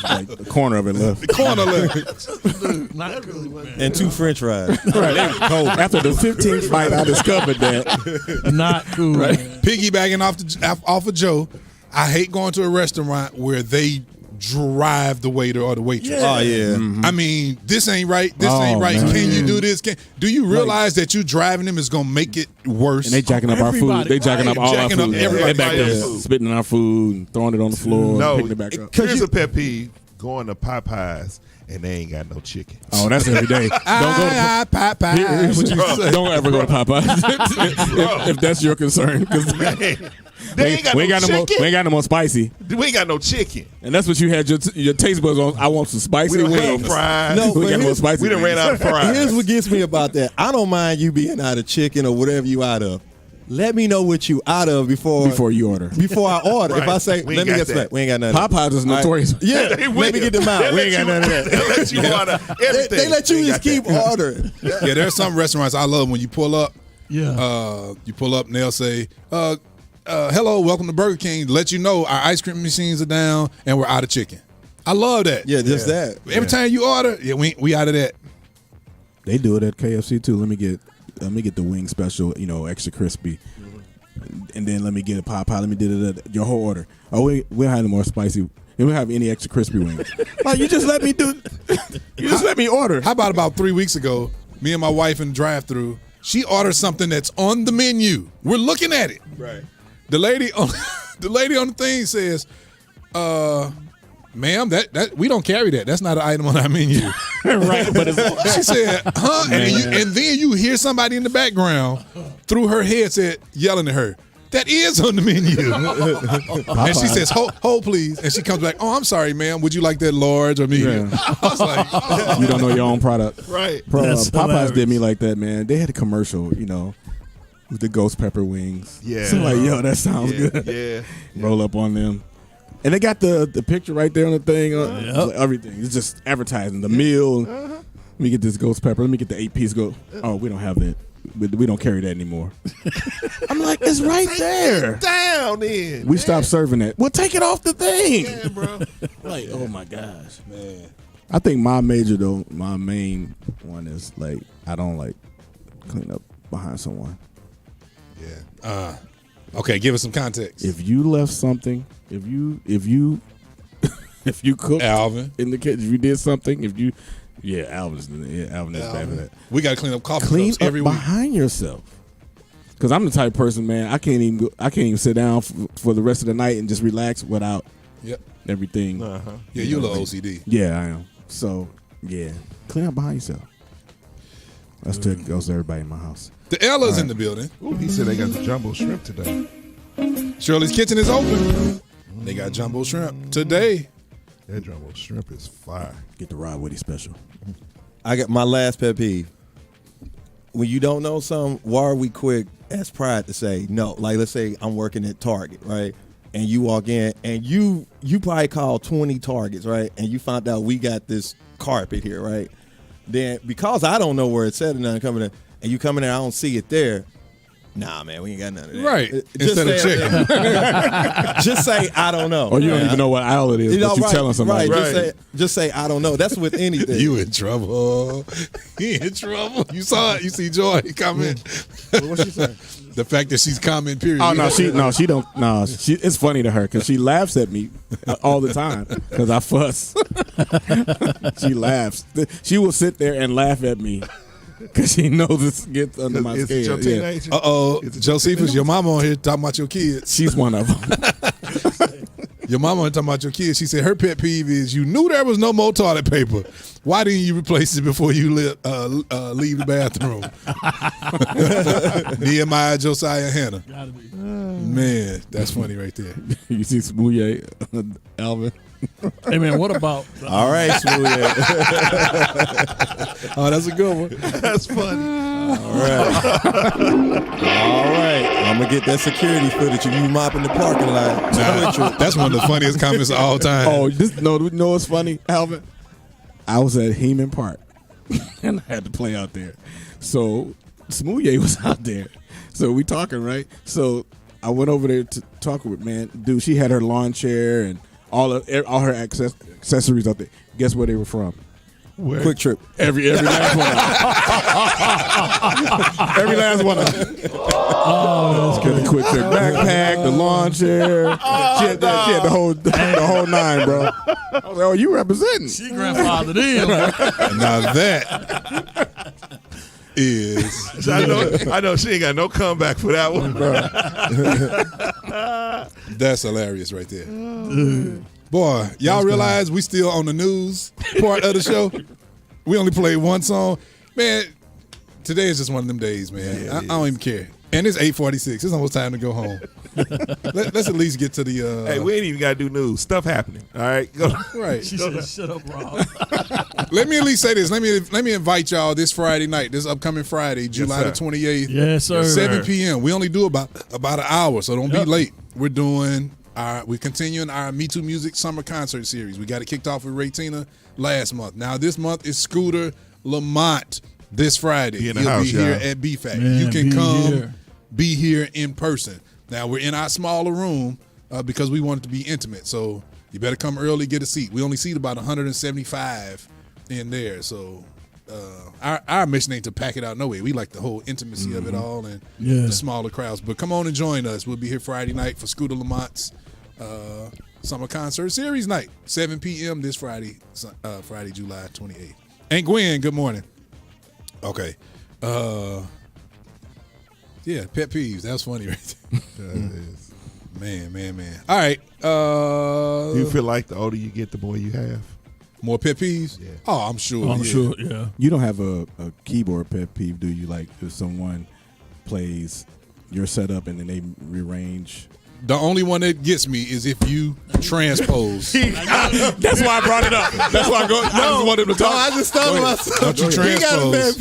Speaker 4: Like the corner of it left.
Speaker 1: Corner left.
Speaker 10: Not cool, man.
Speaker 9: And 2 French fries.
Speaker 4: Right. After the 15th fight, I discovered that.
Speaker 10: Not cool.
Speaker 4: Right.
Speaker 10: Man.
Speaker 1: Piggybacking off of Joe, I hate going to a restaurant where they drive the waiter or the waitress.
Speaker 9: Oh yeah.
Speaker 1: I mean, this ain't right. This ain't right.
Speaker 4: man.
Speaker 1: Can you do this? Do you realize that you driving them is gonna make it worse?
Speaker 4: And they jacking up our food.
Speaker 10: Everybody.
Speaker 4: They jacking up all
Speaker 1: Jacking
Speaker 4: our
Speaker 1: up
Speaker 4: food.
Speaker 1: everybody
Speaker 4: They back there
Speaker 1: else's food.
Speaker 4: spitting in our food and throwing it on the floor
Speaker 2: No,
Speaker 4: and picking it back up.
Speaker 2: here's a pet peeve: going to Popeyes and they ain't got no chicken.
Speaker 4: Oh, that's every day. Don't go to
Speaker 1: Popeye.
Speaker 4: Don't ever go to Popeyes if that's your concern. 'Cause
Speaker 2: They ain't got
Speaker 4: we ain't
Speaker 2: no
Speaker 4: got no more.
Speaker 2: chicken.
Speaker 4: We ain't got no more spicy,
Speaker 2: We ain't got no chicken.
Speaker 4: and that's what you had your taste buds on. I want some spicy
Speaker 2: We don't have
Speaker 4: wings.
Speaker 2: no fries.
Speaker 9: No,
Speaker 4: we
Speaker 9: but
Speaker 4: got more
Speaker 9: here's-
Speaker 4: spicy.
Speaker 2: We done
Speaker 4: wings.
Speaker 2: ran out of fries.
Speaker 9: Here's what gets me about that. I don't mind you being out of chicken or whatever you out of. Let me know what you out of before
Speaker 4: you order.
Speaker 9: Before I order. If
Speaker 2: Right.
Speaker 9: I say,
Speaker 2: We
Speaker 9: let
Speaker 2: ain't
Speaker 9: me
Speaker 2: got
Speaker 9: get
Speaker 2: that.
Speaker 9: smacked. We ain't got nothing.
Speaker 4: Popeyes is notorious.
Speaker 9: Yeah,
Speaker 2: They
Speaker 9: let me get them out. We ain't got none of that.
Speaker 2: They let you order everything.
Speaker 9: They let you
Speaker 2: Ain't
Speaker 9: just
Speaker 2: got
Speaker 9: keep
Speaker 2: that.
Speaker 9: ordering.
Speaker 1: Yeah, there's some restaurants I love when you pull up.
Speaker 10: Yeah.
Speaker 1: You pull up and they'll say, hello, welcome to Burger King. Let you know our ice cream machines are down and we're out of chicken. I love that.
Speaker 9: Yeah, just that.
Speaker 1: Every time you order, we out of that.
Speaker 4: They do it at KFC too. Let me get the wing special, extra crispy, and then let me get a Popeye. Let me do your whole order. Oh, we don't have any more spicy. We don't have any extra crispy wings. Like you just let me do. You just let me order.
Speaker 1: How about 3 weeks ago, me and my wife in the drive-thru, she ordered something that's on the menu. We're looking at it.
Speaker 2: Right.
Speaker 1: The lady on the thing says, ma'am, that we don't carry that. That's not an item on our menu.
Speaker 4: Right, but
Speaker 1: She said, huh? And then you hear somebody in the background through her headset yelling at her. That is on the menu. And she says, hold please. And she comes back, oh, I'm sorry, ma'am. Would you like that large or medium?
Speaker 4: Yeah.
Speaker 1: I was like, oh.
Speaker 4: You don't know your own product.
Speaker 2: Right.
Speaker 10: That's
Speaker 4: Popeyes
Speaker 10: hilarious.
Speaker 4: did me like that, man. They had a commercial, with the ghost pepper wings.
Speaker 2: Yeah.
Speaker 4: So like, yo, that sounds good.
Speaker 2: Yeah.
Speaker 4: Roll up on them. And they got the picture right there on the thing. Everything. It's just advertising. The meal. Let me get this ghost pepper. Let me get the 8-piece ghost. Oh, we don't have that. We don't carry that anymore. I'm like, it's right there.
Speaker 2: Down then.
Speaker 4: We stopped serving that. Well, take it off the thing.
Speaker 2: Yeah, bro.
Speaker 4: Like, oh my gosh, man. I think my main one is like I don't like clean up behind someone.
Speaker 1: Yeah. Okay, give us some context.
Speaker 4: If you left something, if you if you cooked
Speaker 1: Alvin.
Speaker 4: in the kitchen, if you did something, Alvin is bad for that.
Speaker 1: We got to clean up coffee
Speaker 4: Clean
Speaker 1: cups
Speaker 4: up
Speaker 1: every week.
Speaker 4: behind yourself. Because I'm the type of person, man. I can't even sit down for the rest of the night and just relax without
Speaker 1: Yep.
Speaker 4: everything.
Speaker 1: Yeah, you a little OCD.
Speaker 4: Yeah, I am. So yeah, clean up behind yourself. That's to goes to everybody in my house.
Speaker 1: The Ella's in the building.
Speaker 2: Ooh, he said they got the jumbo shrimp today.
Speaker 1: Shirley's Kitchen is open. They got jumbo shrimp today.
Speaker 2: That jumbo shrimp is fire.
Speaker 4: Get the Rod Woody special.
Speaker 9: I got my last pet peeve. When you don't know something, why are we quick as pride to say no? Like, let's say I'm working at Target, right? And you walk in and you probably call 20 Targets, right? And you find out we got this carpet here, right? Then because I don't know where it's at and nothing coming in, and you come in there, I don't see it there. Nah, man, we ain't got none of that.
Speaker 1: Right.
Speaker 9: Just
Speaker 1: Instead of
Speaker 9: say-
Speaker 1: chicken.
Speaker 9: Just say I don't know.
Speaker 4: Or you don't even know what aisle it is, but you're telling somebody.
Speaker 9: Right. Just say I don't know. That's with anything.
Speaker 1: You in trouble. He in trouble. You saw it. You see Joy comment.
Speaker 10: What's she saying?
Speaker 1: The fact that she's comment, period.
Speaker 4: Oh no, she don't. No, it's funny to her because she laughs at me all the time because I fuss. She laughs. She will sit there and laugh at me because she knows this gets under my
Speaker 2: Is it your
Speaker 4: skin.
Speaker 2: teenager?
Speaker 1: Uh-oh. Josephus, your mama on here talking about your kids.
Speaker 4: She's one of them.
Speaker 1: Your mama on here talking about your kids. She said her pet peeve is you knew there was no more toilet paper. Why didn't you replace it before you leave the bathroom? Nehemiah, Josiah, Hannah.
Speaker 10: Gotta be.
Speaker 1: Man, that's funny right there.
Speaker 4: You see Smoothie, Alvin.
Speaker 10: Hey man, what about?
Speaker 9: All right, Smoothie.
Speaker 1: Oh, that's a good one.
Speaker 2: That's funny.
Speaker 9: All right. I'm gonna get that security footage of you mopping the parking lot.
Speaker 1: Nah, that's one of the funniest comments of all time.
Speaker 4: Oh, no, what's funny, Alvin? I was at Heman Park, and I had to play out there. So Smoothie was out there. So we talking, right? So I went over there to talk with man, dude. She had her lawn chair and all her accessories out there. Guess where they were from?
Speaker 9: Where? Quick Trip.
Speaker 4: Every last one of them. Every last one of them.
Speaker 10: Oh, that's good.
Speaker 4: The Quick Trip backpack, the lawn chair. She had the whole nine, bro. I was like, oh, you representing?
Speaker 10: She grandfathered in.
Speaker 1: Now that is.
Speaker 2: I know she ain't got no comeback for that one, bro.
Speaker 1: That's hilarious right there. Boy, y'all realize we still on the news part of the show? We only played one song. Man, today is just one of them days, man.
Speaker 2: Yeah,
Speaker 1: I don't even care. And it's 8:46. It's almost time to go home. Let's at least get to the...
Speaker 2: Hey, we ain't even got to do news. Stuff happening. All right? Go.
Speaker 1: Right.
Speaker 10: She said, shut up, Rob.
Speaker 1: Let me at least say this. Let me invite y'all this Friday night, this upcoming Friday, July the 28th.
Speaker 10: Yes, sir.
Speaker 1: 7 p.m. We only do about an hour, so don't be late. We're continuing our MeTooMusic summer concert series. We got it kicked off with Ray Tina last month. Now this month is Scooter Lamont this Friday.
Speaker 2: He'll
Speaker 1: be here at BFAC.
Speaker 10: Man,
Speaker 1: you can
Speaker 10: come
Speaker 1: be here in person. Now we're in our smaller room because we want it to be intimate. So you better come early, get a seat. We only seat about 175 in there. So our mission ain't to pack it out no way. We like the whole intimacy of it all and the smaller crowds. But come on and join us. We'll be here Friday night for Scooter Lamont's summer concert series night, 7 p.m. this Friday, July 28th. And Gwen, good morning. Okay. Yeah, pet peeves. That was funny right there. Man. All right.
Speaker 2: Do you feel like the older you get, the more you have?
Speaker 1: More pet peeves?
Speaker 2: Yeah.
Speaker 1: Oh, I'm sure.
Speaker 10: I'm sure, yeah.
Speaker 4: You don't have a keyboard pet peeve, do you? Like if someone plays your setup and then they rearrange.
Speaker 1: The only one that gets me is if you transpose.
Speaker 4: That's why I brought it up. That's why I just wanted to talk.
Speaker 9: I just thought myself.
Speaker 1: Don't you transpose?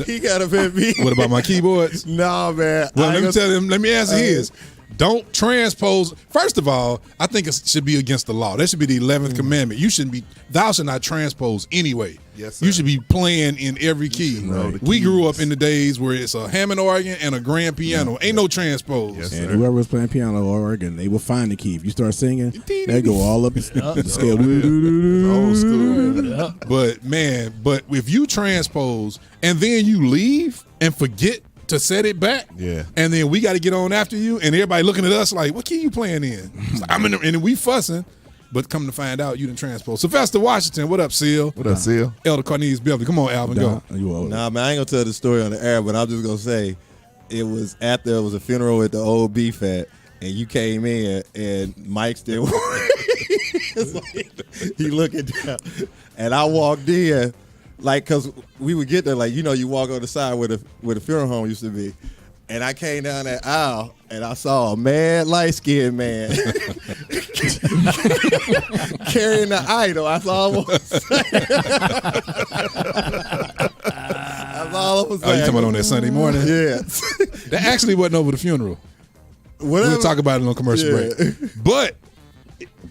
Speaker 9: He got a pet peeve.
Speaker 1: What about my keyboards?
Speaker 9: No, man.
Speaker 1: Well, let me answer his. Don't transpose. First of all, I think it should be against the law. That should be the 11th commandment. You shouldn't be. Thou should not transpose anyway.
Speaker 2: Yes, sir.
Speaker 1: You should be playing in every key. We grew up in the days where it's a Hammond organ and a grand piano. Ain't no transpose.
Speaker 2: Yes,
Speaker 4: And
Speaker 2: sir.
Speaker 4: whoever was playing piano or organ, they will find the key. If you start singing, they go all up the scale.
Speaker 2: Old school.
Speaker 1: But if you transpose and then you leave and forget to set it back, and then we got to get on after you, and everybody looking at us like, what key you playing in? I'm in and we fussing, but come to find out you didn't transpose. Sylvester Washington, what up, Seal?
Speaker 2: What up, Seal?
Speaker 1: Elder Cornelius Beverly. Come on, Alvin, go.
Speaker 9: Nah, man, I ain't gonna tell the story on the air, but I'm just gonna say it was after it was a funeral at the old BFAT, and you came in and Mike still it's like, he looking down, and I walked in. Like, cause we would get there, like, you know, you walk on the side where the funeral home used to be, and I came down that aisle and I saw a mad light skinned man carrying the idol. That's all I was saying. That's all I was saying.
Speaker 1: Oh, you talking about on that Sunday morning?
Speaker 9: Yeah.
Speaker 1: That actually wasn't over the funeral. We'll talk about it on commercial break. But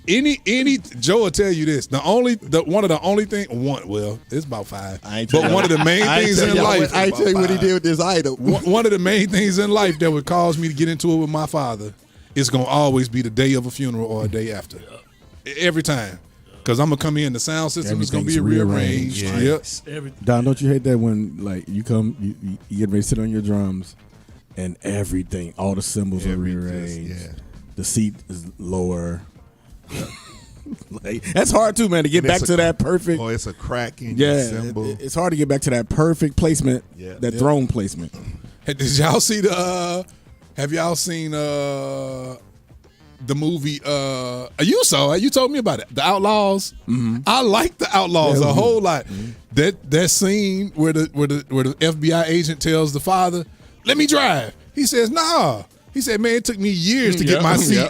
Speaker 1: any Joe will tell you this. One of the only things. Well, it's about five. But one of the main things in life.
Speaker 9: I tell you what he did with this idol.
Speaker 1: One of the main things in life that would cause me to get into it with my father is gonna always be the day of a funeral or a day after. Every time. Because I'm gonna come in, the sound system is gonna be rearranged. Yep.
Speaker 4: Don, don't you hate that when like you come, you get ready to sit on your drums, and everything, all the cymbals are rearranged. The seat is lower. Like, that's hard too, man, to get back to that perfect.
Speaker 2: Oh, it's a crack in your cymbal.
Speaker 4: It's hard to get back to that perfect placement, that throne placement.
Speaker 1: Hey, did y'all see have y'all seen the movie? You saw it. You told me about it. The Outlaws. Mm-hmm. I like the Outlaws a whole lot. Mm-hmm. That scene where the FBI agent tells the father, "Let me drive." He says, "Nah." He said, "Man, it took me years to get my seat,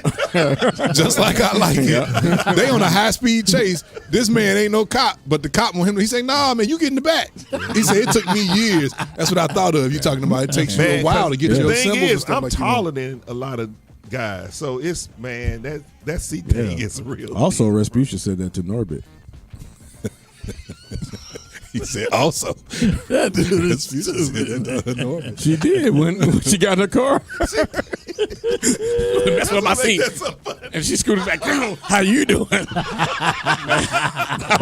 Speaker 1: just like I like it." They on a high-speed chase. This man ain't no cop, but the cop want him. He say, "Nah, man, you get in the back." He said, "It took me years." That's what I thought of. You talking about it takes you a while to get your
Speaker 2: the thing
Speaker 1: symbols.
Speaker 2: Is,
Speaker 1: and
Speaker 2: I'm
Speaker 1: stuff
Speaker 2: taller than a lot of guys, so it's that seat thing gets real.
Speaker 4: Also, Rasputia said that to Norbit.
Speaker 1: He said, "Also,
Speaker 4: she did when she got in her car." That's what my seat. And she scooted back. How you doing? I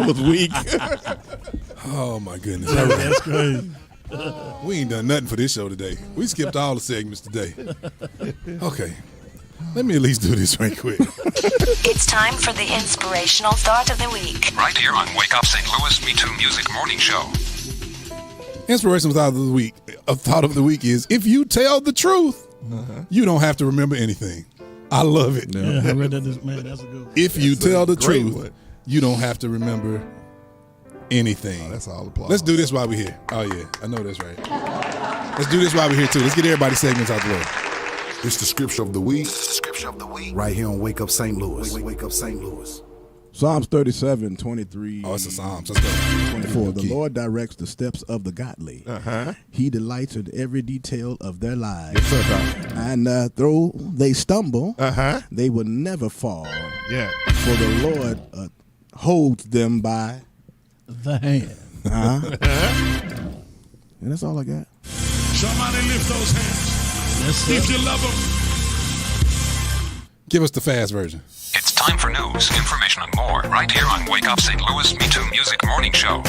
Speaker 4: was weak.
Speaker 1: Oh my goodness.
Speaker 10: That's crazy.
Speaker 1: We ain't done nothing for this show today. We skipped all the segments today. Okay. Let me at least do this right quick.
Speaker 11: It's time for the inspirational thought of the week.
Speaker 3: Right here on Wake Up St. Louis MeTooMusic Morning Show.
Speaker 1: Inspirational thought of the week. A thought of the week is: if you tell the truth, you don't have to remember anything. I love it.
Speaker 10: Yeah, I read that. Man, that's a good one.
Speaker 1: If you tell the
Speaker 2: great
Speaker 1: truth,
Speaker 2: one.
Speaker 1: you don't have to remember anything.
Speaker 2: Oh, that's all applause.
Speaker 1: Let's do this while we're here. Oh yeah, I know that's right. Let's do this while we're here too. Let's get everybody's segments out the way.
Speaker 6: It's the scripture of the week.
Speaker 12: Right here on Wake Up St. Louis. Wake Up St. Louis.
Speaker 4: Psalms 37, 23.
Speaker 1: Oh, it's the Psalms. Let's go.
Speaker 4: 24. The Lord directs the steps of the godly. He delights in every detail of their lives.
Speaker 2: Yes, sir, Doc.
Speaker 4: And though they stumble, they will never fall.
Speaker 2: Yeah.
Speaker 4: For the Lord holds them by
Speaker 10: The hand.
Speaker 4: And that's all I got.
Speaker 3: Somebody lift those hands.
Speaker 10: Yes,
Speaker 3: If
Speaker 10: sir.
Speaker 3: you love them.
Speaker 1: Give us the fast version.
Speaker 3: It's time for news, information, and more. Right here on Wake Up St. Louis MeTooMusic Morning Show.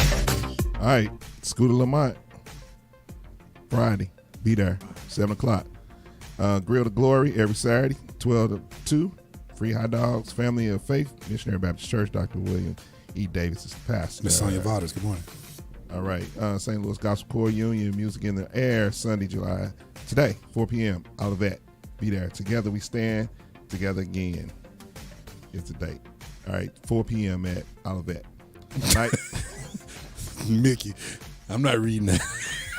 Speaker 2: All right. Scooter Lamont. Friday. Be there. 7 o'clock. Grill to Glory every Saturday, 12 to 2. Free hot dogs. Family of Faith. Missionary Baptist Church. Dr. William E. Davis is the pastor.
Speaker 1: Miss Sonia Waters, good morning.
Speaker 2: All right. St. Louis Gospel Choir Union, Music in the Air, Sunday, today, 4 p.m. Olivet. Be there. Together we stand, together again. It's the date. All right, 4 p.m. at Olivet. Night,
Speaker 1: Mickey, I'm not reading that.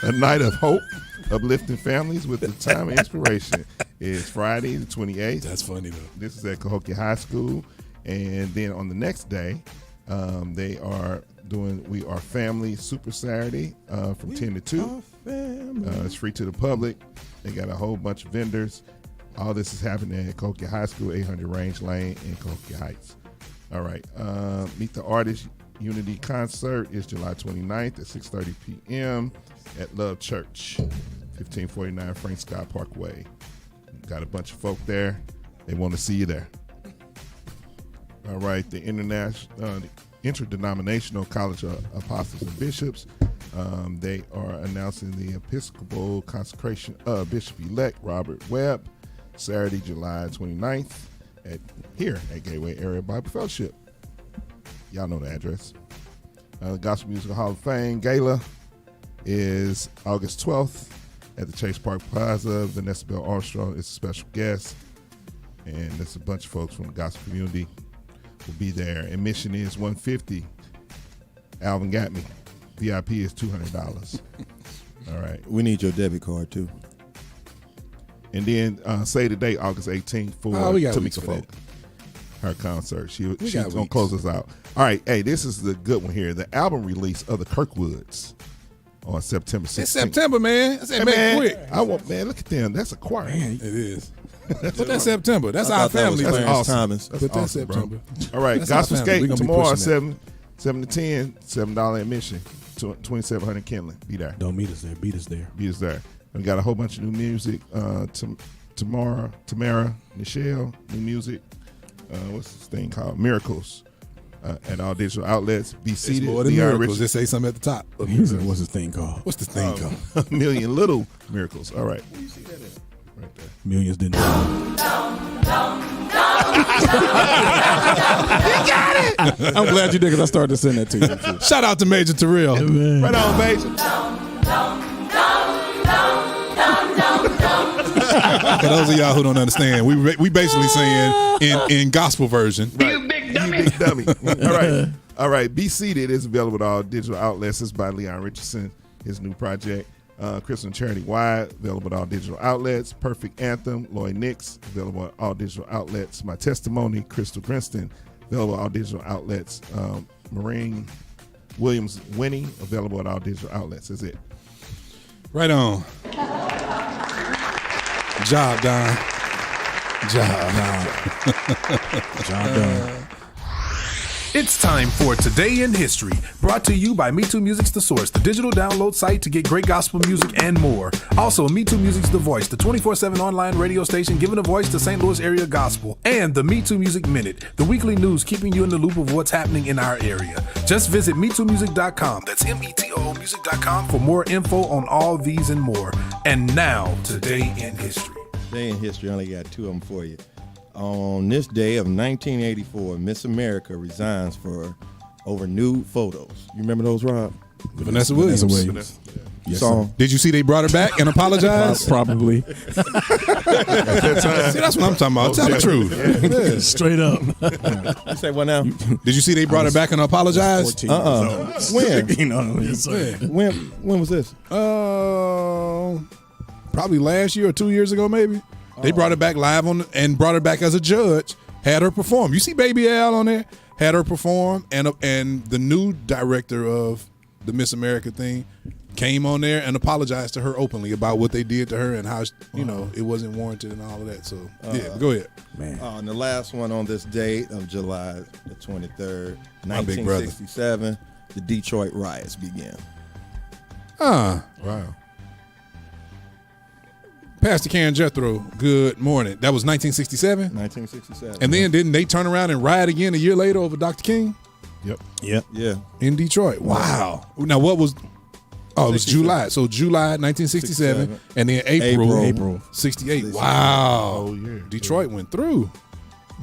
Speaker 2: a night of hope, uplifting families with the time of inspiration. It's Friday the 28th.
Speaker 1: That's funny though.
Speaker 2: This is at Cahokia High School. And then on the next day, they are doing We Are Family Super Saturday from 10 to 2. It's free to the public. They got a whole bunch of vendors. All this is happening at Cahokia High School, 800 Range Lane in Cahokia Heights. All right. Meet the Artist Unity Concert is July 29th at 6:30 p.m. at Love Church, 1549 Frank Scott Parkway. Got a bunch of folk there. They want to see you there. All right. The Interdenominational College of Apostles and Bishops, they are announcing the Episcopal consecration of Bishop-elect Robert Webb, Saturday, July 29th, here at Gateway Area Bible Fellowship. Y'all know the address. The Gospel Music Hall of Fame Gala is August 12th at the Chase Park Plaza. Vanessa Bell Armstrong is a special guest, and there's a bunch of folks from the gospel community will be there. Admission is $150. Alvin got me. VIP is $200. All right.
Speaker 9: We need your debit card too.
Speaker 2: And then say the date, August 18th for
Speaker 1: we got weeks
Speaker 2: Tamika
Speaker 1: for that.
Speaker 2: Folk. Her concert. She's
Speaker 1: got
Speaker 2: going to
Speaker 1: weeks.
Speaker 2: close us out. All right. Hey, this is the good one here. The album release of the Kirkwoods on September 16th.
Speaker 1: It's September, man. I said
Speaker 2: Hey,
Speaker 1: make
Speaker 2: man,
Speaker 1: it quick.
Speaker 2: look at them. That's a choir.
Speaker 1: It is. But that's September. That's
Speaker 9: I
Speaker 1: our
Speaker 9: thought that was
Speaker 1: family.
Speaker 9: Clarence
Speaker 1: thing.
Speaker 2: awesome.
Speaker 9: Thomas.
Speaker 2: That's
Speaker 1: But that's
Speaker 2: awesome, bro.
Speaker 1: September.
Speaker 2: All right.
Speaker 1: That's our
Speaker 2: Gospel
Speaker 1: family. We
Speaker 2: Skate
Speaker 1: gonna be
Speaker 2: tomorrow,
Speaker 1: pushing
Speaker 2: 7 to 10, $7 admission, 2700 Kinlan. Be there.
Speaker 4: Don't meet us there. Beat us there.
Speaker 2: Be us there. We got a whole bunch of new music. Tamara, Nichelle, new music. What's this thing called? Miracles. At all digital outlets. Be
Speaker 1: It's
Speaker 2: seated.
Speaker 1: more than
Speaker 2: Leon
Speaker 1: miracles.
Speaker 2: Richardson.
Speaker 1: Just say something at the top.
Speaker 4: What's this thing called?
Speaker 1: What's the thing called?
Speaker 2: A million little miracles. All right. Right there.
Speaker 4: Millions didn't. I'm glad you did because I started to send that to you. Too.
Speaker 1: Shout out to Major Terrell.
Speaker 2: Right on, Major.
Speaker 1: For those of y'all who don't understand, we basically saying in gospel version.
Speaker 2: Right. You big dummy. All right. Be Seated is available at all digital outlets. It's by Leon Richardson, his new project. Christian Charity Wide, available at all digital outlets. Perfect Anthem, Lloyd Nix, available at all digital outlets. My Testimony, Crystal Princeton, available at all digital outlets. Maureen Williams Winnie, available at all digital outlets. That's it.
Speaker 1: Right on. Job done. Job done.
Speaker 3: It's time for Today in History, brought to you by MeTooMusic's The Source, the digital download site to get great gospel music and more. Also, MeTooMusic's The Voice, the 24/7 online radio station giving a voice to St. Louis area gospel, and the MeTooMusic Minute, the weekly news keeping you in the loop of what's happening in our area. Just visit MeTooMusic.com, that's METOMusic.com, for more info on all these and more. And now, Today in History.
Speaker 9: Today in history, I only got two of them for you. On this day of 1984, Miss America resigns over nude photos. You remember those, Rob?
Speaker 1: Vanessa Williams.
Speaker 4: Yes,
Speaker 9: Song.
Speaker 1: Did you see they brought her back and apologized?
Speaker 4: Probably.
Speaker 1: See, that's what I'm talking about. Tell the truth. Yeah.
Speaker 10: Straight up.
Speaker 9: You say what now?
Speaker 1: Did you see they brought her back and apologized?
Speaker 9: When? When was this?
Speaker 1: Probably last year or 2 years ago, maybe. They brought her back live and brought her back as a judge. Had her perform. You see Baby Al on there? Had her perform, and the new director of the Miss America thing came on there and apologized to her openly about what they did to her and how it wasn't warranted and all of that. So go ahead,
Speaker 4: man.
Speaker 9: And the last one on this date of July the 23rd,
Speaker 1: My big brother.
Speaker 9: 1967, the Detroit riots began.
Speaker 1: Wow. Pastor Karen Jethro, good morning. That was 1967?
Speaker 9: 1967.
Speaker 1: And then didn't they turn around and riot again a year later over Dr. King?
Speaker 2: Yep.
Speaker 9: Yeah.
Speaker 1: In Detroit. Wow. Now what was... Oh, it was July. So July 1967 and then April 68. Wow.
Speaker 2: Whole year.
Speaker 1: Detroit went through.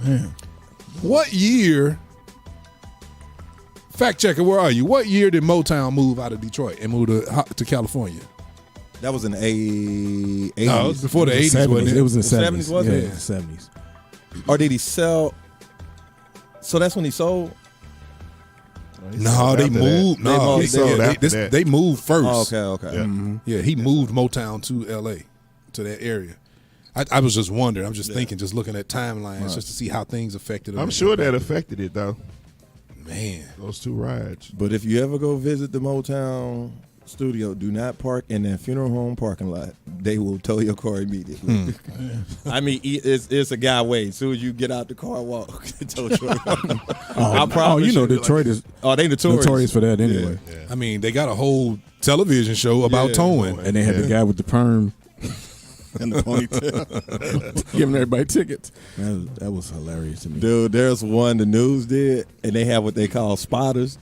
Speaker 10: Man.
Speaker 1: What year... Fact checker, where are you? What year did Motown move out of Detroit and move to California?
Speaker 9: That was in the 80s.
Speaker 1: No, it was before the 80s, wasn't it?
Speaker 4: It was in the
Speaker 9: 70s,
Speaker 4: 70s.
Speaker 9: wasn't
Speaker 4: Yeah,
Speaker 9: it?
Speaker 4: 70s.
Speaker 9: Or did he sell? So that's when he sold?
Speaker 1: No, they moved. No,
Speaker 9: They sold
Speaker 2: after that.
Speaker 1: they moved first.
Speaker 9: Oh, okay.
Speaker 2: Yeah.
Speaker 1: Mm-hmm. Yeah, he moved Motown to L.A., to that area. I was just wondering. I'm just thinking, just looking at timelines, just to see how things affected.
Speaker 2: I'm sure that affected it, though.
Speaker 1: Man,
Speaker 2: those two riots.
Speaker 9: But if you ever go visit the Motown studio, do not park in that funeral home parking lot. They will tow your car immediately. I mean, it's a guy way. As soon as you get out the car, walk. Tow your car.
Speaker 4: Detroit is.
Speaker 9: Oh, they
Speaker 4: notorious for that anyway.
Speaker 2: Yeah.
Speaker 1: I mean, they got a whole television show about towing,
Speaker 4: And they had the guy with the perm and the ponytail giving everybody tickets. That was hilarious to me.
Speaker 9: Dude, there's one the news did, and they have what they call spotters.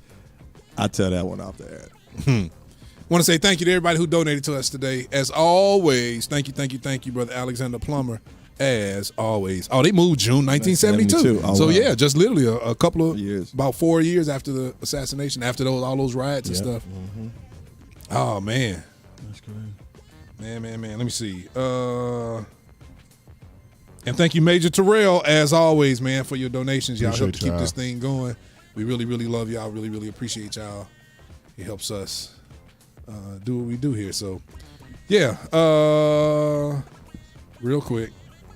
Speaker 9: I tell that one off the air.
Speaker 1: Want to say thank you to everybody who donated to us today. As always, thank you, Brother Alexander Plummer. As always. Oh, they moved June 1972.
Speaker 9: Oh,
Speaker 1: so,
Speaker 9: wow.
Speaker 1: yeah, just literally a couple of
Speaker 9: years.
Speaker 1: About 4 years after the assassination, after all those riots and stuff.
Speaker 9: Mm-hmm.
Speaker 1: Oh, man.
Speaker 10: That's crazy.
Speaker 1: Man. Let me see. And thank you, Major Terrell, as always, man, for your donations. Y'all help to keep this thing going. We really, really love y'all. Really, really appreciate y'all. It helps us do what we do here. So, yeah. Real quick,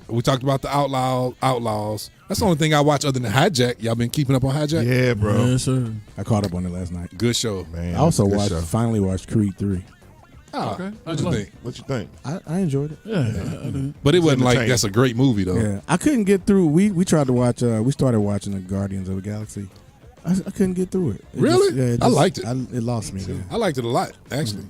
Speaker 1: we talked about the Outlaws. That's the only thing I watch other than Hijack. Y'all been keeping up on Hijack?
Speaker 2: Yeah, bro.
Speaker 10: Yes, sir.
Speaker 4: I caught up on it last night.
Speaker 1: Good show.
Speaker 2: Man,
Speaker 4: I also
Speaker 2: good show.
Speaker 4: finally watched Creed 3.
Speaker 1: Oh,
Speaker 10: Okay.
Speaker 1: What you think?
Speaker 2: What you think?
Speaker 4: I enjoyed it.
Speaker 10: Yeah, I do.
Speaker 1: But it wasn't like
Speaker 2: entertaining.
Speaker 1: that's a great movie though.
Speaker 4: Yeah, I couldn't get through. We tried to watch. We started watching the Guardians of the Galaxy. I couldn't get through it.
Speaker 1: Really? I liked it.
Speaker 4: It lost me. Man.
Speaker 1: I liked it a lot, actually.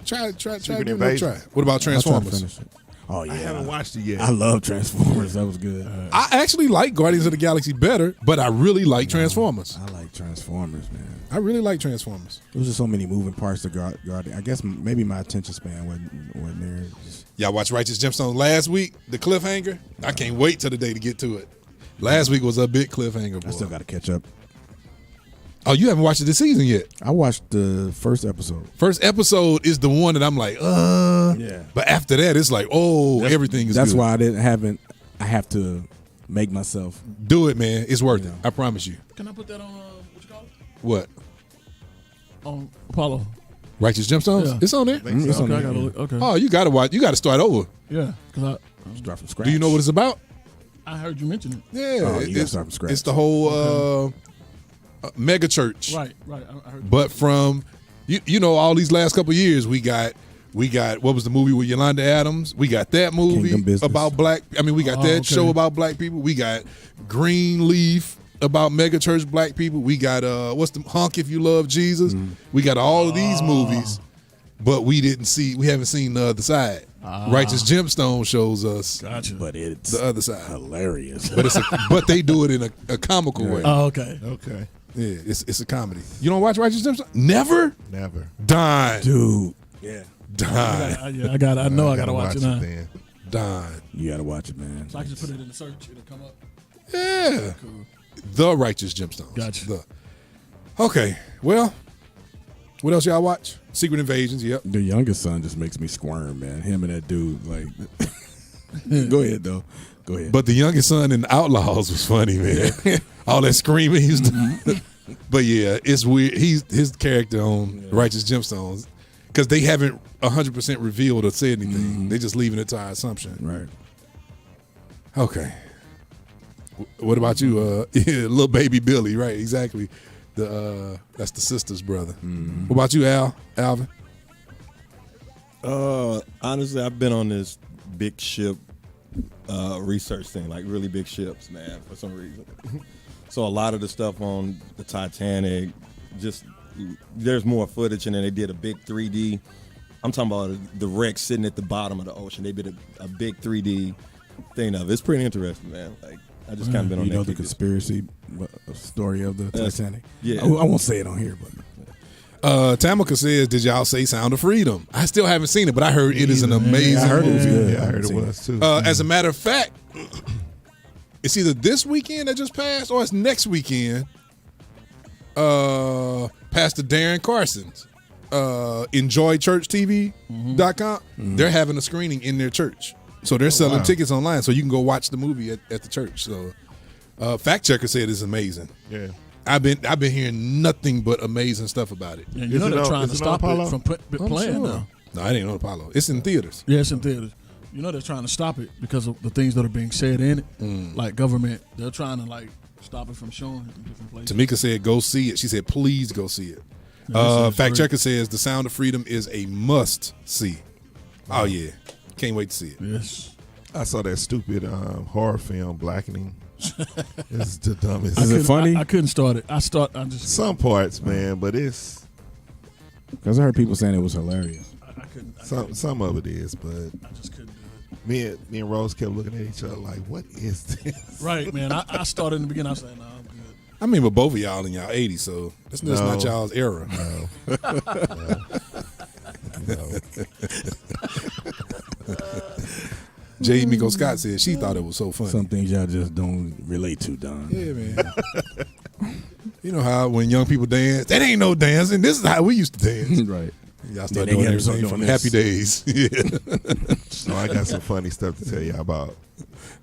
Speaker 1: Try,
Speaker 2: Secret
Speaker 1: give it a
Speaker 2: Invasion.
Speaker 1: try. What about
Speaker 4: I'll try to
Speaker 1: Transformers?
Speaker 4: finish it. Oh yeah,
Speaker 2: I haven't watched it yet.
Speaker 4: I love Transformers. That was good.
Speaker 1: I actually like Guardians of the Galaxy better, but I really like Transformers.
Speaker 4: I like Transformers, man.
Speaker 1: I really like Transformers.
Speaker 4: There was just so many moving parts to Guardian. I guess maybe my attention span wasn't there. Just,
Speaker 1: Y'all watched Righteous Gemstones last week, the cliffhanger? I can't wait till the day to get to it. Last week was a big cliffhanger, boy.
Speaker 4: I still got to catch up.
Speaker 1: Oh, you haven't watched it this season yet?
Speaker 4: I watched the first episode.
Speaker 1: First episode is the one that I'm like,
Speaker 4: Yeah.
Speaker 1: But after that, it's like, everything is
Speaker 4: That's
Speaker 1: good.
Speaker 4: why I have to make myself.
Speaker 1: Do it, man. It's worth it. I promise you.
Speaker 10: Can I put that on, what you call it?
Speaker 1: What?
Speaker 10: On Apollo.
Speaker 1: Righteous Gemstones?
Speaker 10: Yeah.
Speaker 1: It's on there.
Speaker 4: It's on
Speaker 10: Okay, I
Speaker 4: there.
Speaker 10: gotta look. Okay.
Speaker 1: Oh, you got to watch. You got to start over.
Speaker 10: Yeah, because
Speaker 4: Start from scratch.
Speaker 1: Do you know what it's about?
Speaker 10: I heard you mention it.
Speaker 1: Yeah,
Speaker 4: Oh, you gotta start from scratch.
Speaker 1: It's the whole mega church.
Speaker 10: Right. I heard
Speaker 1: But from you know, all these last couple of years, we got what was the movie with Yolanda Adams? We got that movie
Speaker 4: Kingdom Business.
Speaker 1: about black. I mean, we got that show about black people. We got Greenleaf. about mega church black people. We got what's the Honk If You Love Jesus. We got all of these movies, but we haven't seen the other side. Righteous Gemstone shows us,
Speaker 4: but it's
Speaker 1: the other side.
Speaker 4: Hilarious.
Speaker 1: But they do it in a comical way.
Speaker 10: Oh, okay.
Speaker 2: Okay.
Speaker 1: Yeah, it's a comedy. You don't watch Righteous Gemstone? Never. Don.
Speaker 4: Dude. Yeah.
Speaker 1: Don.
Speaker 10: I gotta watch it now.
Speaker 2: Then.
Speaker 1: Don.
Speaker 4: You gotta watch it, man.
Speaker 10: So I can just put it in the search. It'll come up.
Speaker 1: Yeah.
Speaker 10: Cool.
Speaker 1: The Righteous Gemstones.
Speaker 10: Gotcha.
Speaker 1: Okay. Well, what else y'all watch? Secret Invasions. Yep.
Speaker 4: The youngest son just makes me squirm, man. Him and that dude, like. Go ahead, though. Go ahead.
Speaker 1: But the youngest son in Outlaws was funny, man. All that screaming he was doing. But yeah, it's weird. His character on Righteous Gemstones, because they haven't 100% revealed or said anything. They're just leaving it to our assumption.
Speaker 4: Right.
Speaker 1: Okay. What about you? Little baby Billy, right? Exactly. That's the sister's brother. What about you, Alvin?
Speaker 9: Honestly, I've been on this big ship research thing, like really big ships, man, for some reason. So a lot of the stuff on the Titanic, just there's more footage, and then they did a big 3D. I'm talking about the wreck sitting at the bottom of the ocean. They did a big 3D thing of it. It's pretty interesting, man. Like I just kind of been on
Speaker 4: you
Speaker 9: that.
Speaker 4: know the conspiracy story of the Titanic.
Speaker 9: Yeah,
Speaker 4: I won't say it on here, but.
Speaker 1: Tamika says, "Did y'all say Sound of Freedom?" I still haven't seen it, but I heard it is an amazing
Speaker 4: I heard
Speaker 1: movie.
Speaker 4: it was good.
Speaker 2: Yeah, I heard it was too.
Speaker 1: As a matter of fact, it's either this weekend that just passed or it's next weekend. Pastor Darren Carson's EnjoyChurchTV.com. They're having a screening in their church, so they're selling tickets online, so you can go watch the movie at the church. So, Fact Checker said it's amazing.
Speaker 2: Yeah.
Speaker 1: I've been hearing nothing but amazing stuff about it.
Speaker 10: And you know they're trying to stop it from playing
Speaker 1: sure.
Speaker 10: now.
Speaker 1: No, I didn't know Apollo. It's in theaters.
Speaker 10: Yeah, it's in theaters. You know they're trying to stop it because of the things that are being said in it. Like government, they're trying to like stop it from showing it in different places.
Speaker 1: Tamika said, "Go see it." She said, "Please go see it." Fact Checker says, "The Sound of Freedom is a must see." Oh yeah, can't wait to see it.
Speaker 10: Yes,
Speaker 2: I saw that stupid horror film, Blackening. It's the dumbest.
Speaker 4: Is it funny?
Speaker 10: I couldn't start it. I just
Speaker 2: some parts, man, but it's
Speaker 4: because I heard people saying it was hilarious.
Speaker 10: I couldn't.
Speaker 2: Some of it is, but
Speaker 10: I just couldn't do it.
Speaker 2: Me and Rose kept looking at each other like, "What is this?"
Speaker 10: Right, man. I started in the beginning. I was like, "No, I'm good."
Speaker 1: I mean, but both of y'all in y'all 80s, so that's not y'all's era.
Speaker 2: No.
Speaker 1: J. Miko Scott said she thought it was so funny.
Speaker 4: Some things y'all just don't relate to, Don.
Speaker 1: Yeah, man. You know how when young people dance, that ain't no dancing. This is how we used to dance.
Speaker 4: Right.
Speaker 1: Y'all start doing everything from Happy Days. Yeah.
Speaker 2: So I got some funny stuff to tell you about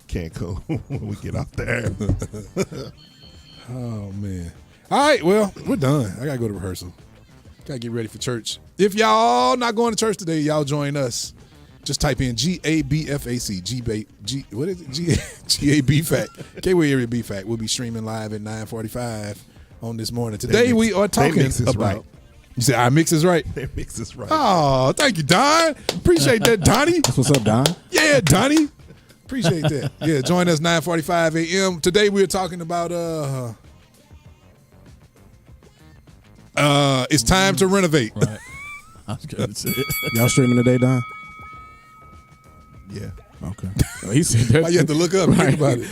Speaker 2: Cancun when we get out there.
Speaker 1: Oh, man. All right, well, we're done. I got to go to rehearsal. Got to get ready for church. If y'all not going to church today, y'all join us. Just type in GABFAC. What is it? GABFAC. Gateway Area BFAC. We'll be streaming live at 9:45 on this morning. Today we are talking about.
Speaker 2: Right.
Speaker 1: You said our mix is right?
Speaker 2: Their mix is right.
Speaker 1: Oh, thank you, Don. Appreciate that, Donnie.
Speaker 4: That's what's up, Don.
Speaker 1: Yeah, Donnie. Appreciate that. Yeah, join us 9:45 a.m. Today we're talking about it's time to renovate.
Speaker 10: Right. I was going to say it.
Speaker 4: Y'all streaming today, Don?
Speaker 2: Yeah.
Speaker 4: Okay. Well, he said that.
Speaker 1: Why you have to look up and think about it?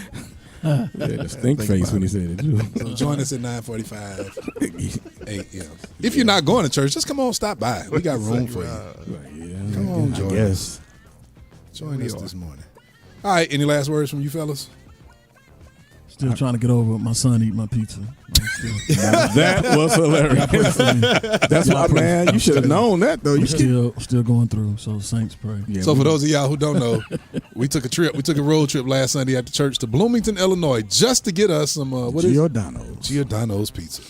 Speaker 4: Yeah, the stink face when he said it too.
Speaker 1: So join us at 9:45 a.m. If you're not going to church, just come on, stop by. We got room for you.
Speaker 4: Yeah,
Speaker 1: Come on,
Speaker 4: I
Speaker 1: join
Speaker 4: guess.
Speaker 1: us. Join us this morning. All right, any last words from you fellas?
Speaker 10: Still trying to get over my son eating my pizza.
Speaker 4: That was hilarious. That's why, man. You should have known that, though. You
Speaker 10: still going through. So saints pray.
Speaker 4: Yeah,
Speaker 1: So for those of y'all who don't know, we took a road trip last Sunday after church to Bloomington, Illinois, just to get us some Giordano's pizza.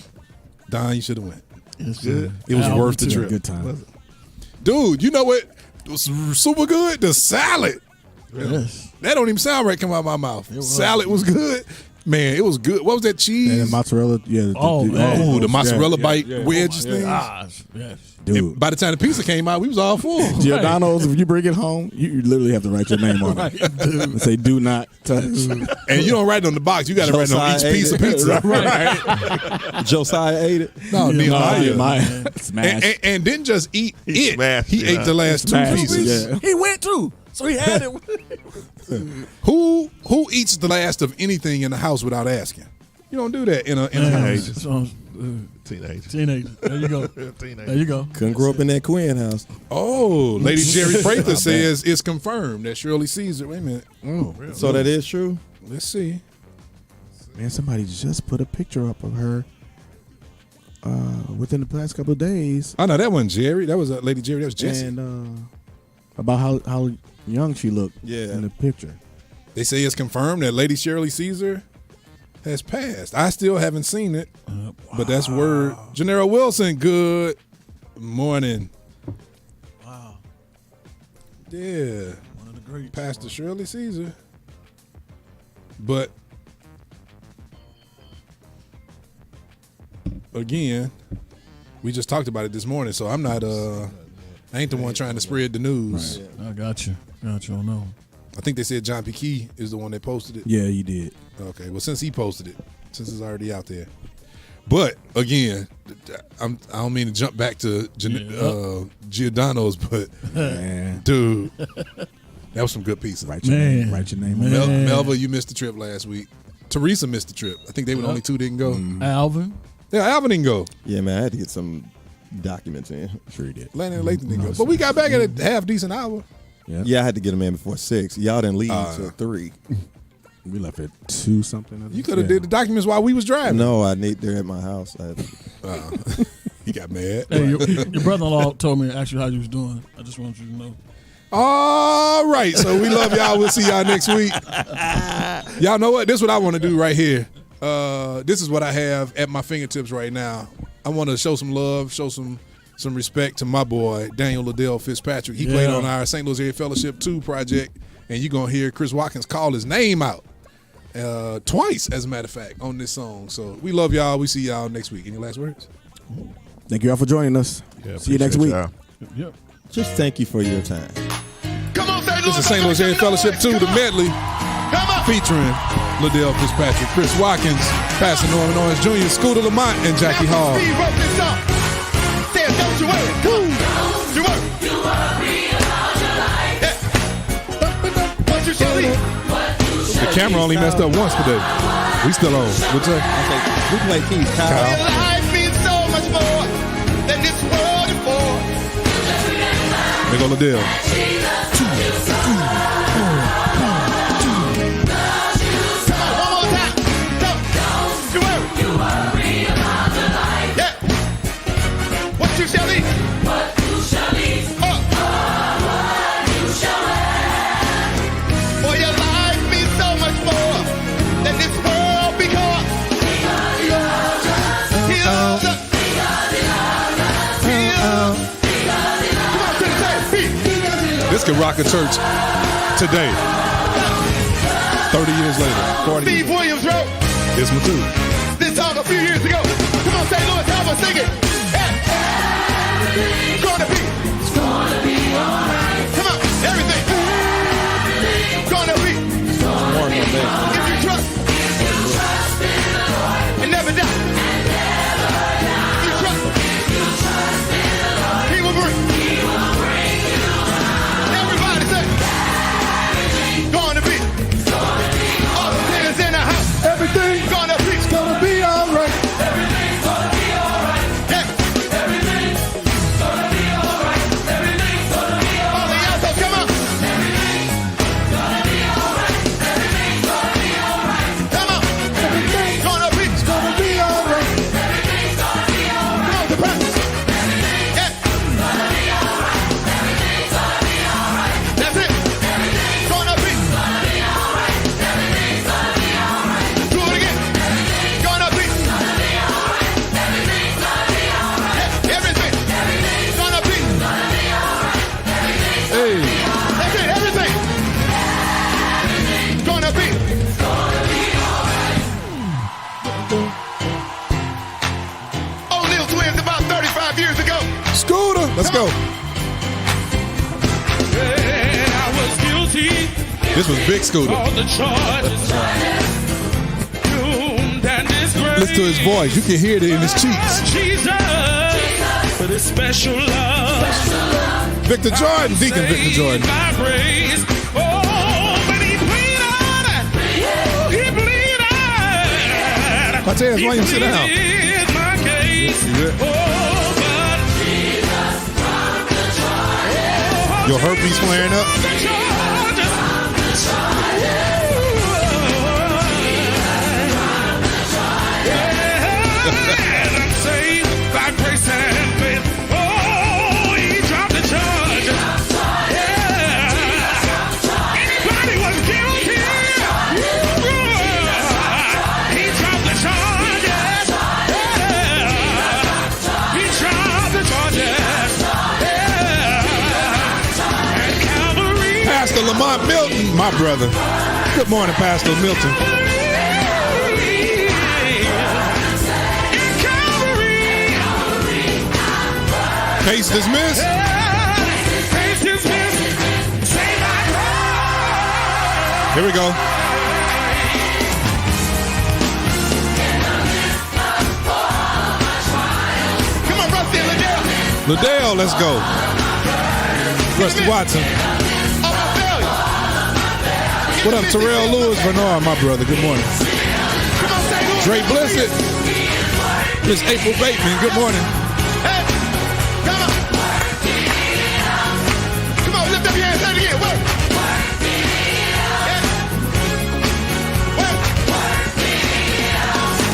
Speaker 1: Don, you should have went.
Speaker 10: It's good.
Speaker 1: It was worth the trip.
Speaker 4: Good time.
Speaker 1: Dude, you know what? It was super good. The salad.
Speaker 10: Yes.
Speaker 1: That don't even sound right coming out of my mouth. Salad was good. Man, it was good. What was that cheese?
Speaker 4: And mozzarella, yeah.
Speaker 1: The mozzarella bite
Speaker 10: yeah.
Speaker 1: wedge
Speaker 10: Oh,
Speaker 1: thing.
Speaker 10: gosh, yes.
Speaker 4: Dude.
Speaker 1: And by the time the pizza came out, we was all full.
Speaker 4: Giordano's, if you bring it home, you literally have to write your name on it. And say, do not touch.
Speaker 1: And you don't write it on the box. You got to write it on each piece of pizza.
Speaker 9: Right. Josiah ate it.
Speaker 1: No, Nehemiah.
Speaker 4: Smash.
Speaker 1: And didn't just eat
Speaker 2: He
Speaker 1: it.
Speaker 2: smashed
Speaker 1: He
Speaker 2: it,
Speaker 1: ate
Speaker 2: huh?
Speaker 1: the last two
Speaker 4: Smashed it,
Speaker 1: pieces.
Speaker 4: yeah.
Speaker 10: He went too, so he had it.
Speaker 1: Who eats the last of anything in the house without asking? You don't do that in a house.
Speaker 2: Teenagers.
Speaker 10: There you go. There you go.
Speaker 9: Couldn't grow up in that Quinn house.
Speaker 1: Oh, Lady Jerry Prather says it's confirmed that Shirley Caesar. Wait a minute.
Speaker 4: Oh,
Speaker 9: So that is true?
Speaker 1: Let's see.
Speaker 4: man, somebody just put a picture up of her within the past couple of days.
Speaker 1: Oh, no, that wasn't Jerry. That was Lady Jerry. That was Jessie.
Speaker 4: And about how young she looked in the picture.
Speaker 1: They say it's confirmed that Lady Shirley Caesar has passed. I still haven't seen it, but that's word. Janera Wilson, good morning.
Speaker 10: Wow.
Speaker 1: Yeah.
Speaker 10: One of the greats.
Speaker 1: Pastor Shirley Caesar. But again, we just talked about it this morning, so I'm not I ain't the one trying to spread the news.
Speaker 10: Right. I got you. Got you on that one.
Speaker 1: I think they said John P. Key is the one that posted it.
Speaker 4: Yeah, he did.
Speaker 1: Okay, well, since he posted it, since it's already out there. But again, I don't mean to jump back to Giordano's, but dude, that was some good pizza.
Speaker 4: Write your name on it.
Speaker 1: Melva, you missed the trip last week. Teresa missed the trip. I think they were the only two didn't go.
Speaker 10: Alvin.
Speaker 1: Yeah, Alvin didn't go.
Speaker 9: Yeah, man, I had to get some documents in.
Speaker 4: Sure he did.
Speaker 1: Landon and Lathan didn't go. But we got back at a half decent hour.
Speaker 9: Yeah, I had to get them in before 6. Y'all didn't leave until 3.
Speaker 4: We left at 2 something.
Speaker 1: You could have did the documents while we was driving.
Speaker 9: No, I need they're at my house.
Speaker 1: He got mad.
Speaker 10: Hey, your brother-in-law told me to ask you how you was doing. I just wanted you to know.
Speaker 1: All right, so we love y'all. We'll see y'all next week. Y'all know what? This is what I want to do right here. This is what I have at my fingertips right now. I want to show some love, show some respect to my boy, Daniel Liddell Fitzpatrick. He played on our St. Louis Area Fellowship 2 project, and you're going to hear Chris Watkins call his name out twice, as a matter of fact, on this song. So we love y'all. We see y'all next week. Any last words?
Speaker 4: Thank you all for joining us.
Speaker 2: Yeah,
Speaker 4: see you next week.
Speaker 10: Yep.
Speaker 9: Just thank you for your time.
Speaker 7: Come on, St. Louis.
Speaker 1: This is St. Louis Area Fellowship 2, the medley, featuring Liddell Fitzpatrick, Chris Watkins, Pastor Norman Owens Jr., Scooter Lamont, and Jackie Hall.
Speaker 7: Steve wrote this song. Says, don't you worry. Don't you worry. You worry about your life. Yeah. What you shall eat.
Speaker 1: The camera only messed up once today. We still on. What's up?
Speaker 9: We play keys, Kyle.
Speaker 7: Your life means so much more than this world affords.
Speaker 1: There go Liddell.
Speaker 7: You shall eat. What you shall eat. What you shall have. For your life means so much more than this world because he loves us. He loves us. He loves us. Come on, to the stage.
Speaker 1: This could rock a church today. 30 years later. 40
Speaker 7: Steve Williams wrote
Speaker 1: this one too.
Speaker 7: this song a few years ago. Come on, St. Louis, help us sing it. It's gonna be alright. Come on, everything. It's gonna be. If you trust in the Lord and never doubt. If you trust in the Lord, He will bring you out. Everybody say, gonna be. All the sinners in the house. Everything's gonna be alright. Everything's gonna be alright. Yeah.
Speaker 1: Let's go.
Speaker 8: I was guilty.
Speaker 1: This was Big Scooter.
Speaker 8: All the charges. Doomed and disgraced.
Speaker 1: Listen to his voice. You can hear it in his cheeks.
Speaker 8: Jesus, for this special love.
Speaker 1: Victor Jordan, Deacon Victor Jordan.
Speaker 8: My praise. Oh, but he pleaded. He pleaded.
Speaker 1: Martez, why you sit down?
Speaker 8: My case.
Speaker 1: Your herpes flaring up.
Speaker 8: And I'm saved by grace and faith. Oh, he dropped the charge. Yeah. Anybody was guilty. He dropped the charges. Yeah. He dropped the charges. Yeah. And Calvary.
Speaker 1: Pastor Lamont Milton, my brother. Good morning, Pastor Milton. Case dismissed.
Speaker 8: Case dismissed. Say my
Speaker 1: Here we go.
Speaker 7: Come on, Rusty and Liddell.
Speaker 1: Liddell, let's go. Rusty Watson. What up, Terrell Lewis Bernard, my brother? Good morning. Dre Blissett. Miss April Bateman, good morning.
Speaker 7: Come on, lift up your hands, say it again. Work.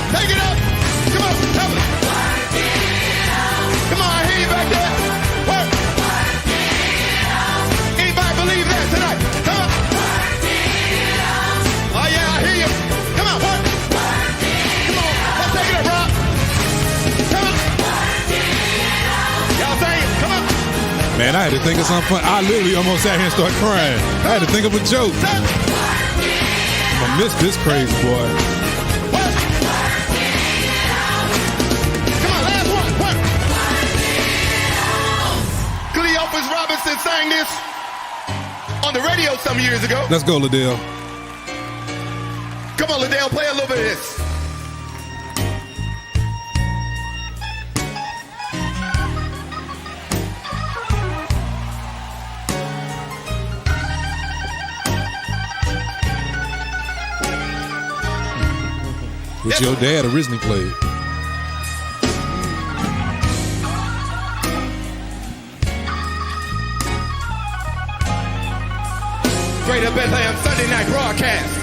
Speaker 7: Take it up. Come on, help it. Come on, I hear you back there. Work. Anybody believe that tonight? Come on. Oh yeah, I hear you. Come on, work. Come on, let's take it up, Rob. Come on. Y'all sing it. Come on.
Speaker 1: Man, I had to think of something fun. I literally almost sat here and started crying. I had to think of a joke. I'm gonna miss this crazy boy.
Speaker 7: Come on, last one. Work. Cleophas Robinson sang this on the radio some years ago.
Speaker 1: Let's go, Liddell.
Speaker 7: Come on, Liddell, play a little bit of this.
Speaker 1: Which your dad originally played.
Speaker 7: Greater Bethlehem Sunday night broadcast.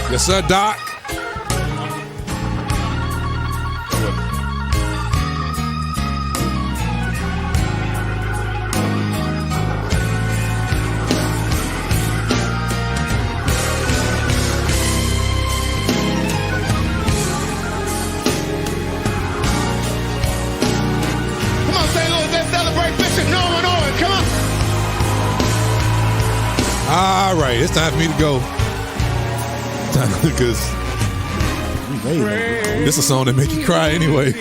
Speaker 1: Yes, sir, Doc.
Speaker 7: Come on, St. Louis, let's celebrate Bishop Norman Owen. Come on.
Speaker 1: All right, it's time for me to go. Because this is a song that make you cry anyway.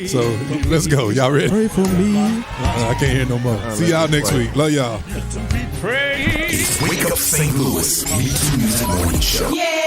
Speaker 1: So let's go. Y'all ready?
Speaker 4: Pray for me.
Speaker 1: I can't hear no more. See y'all next week. Love y'all.
Speaker 6: Wake up St. Louis. MeTooMusic Morning Show.
Speaker 5: Yeah.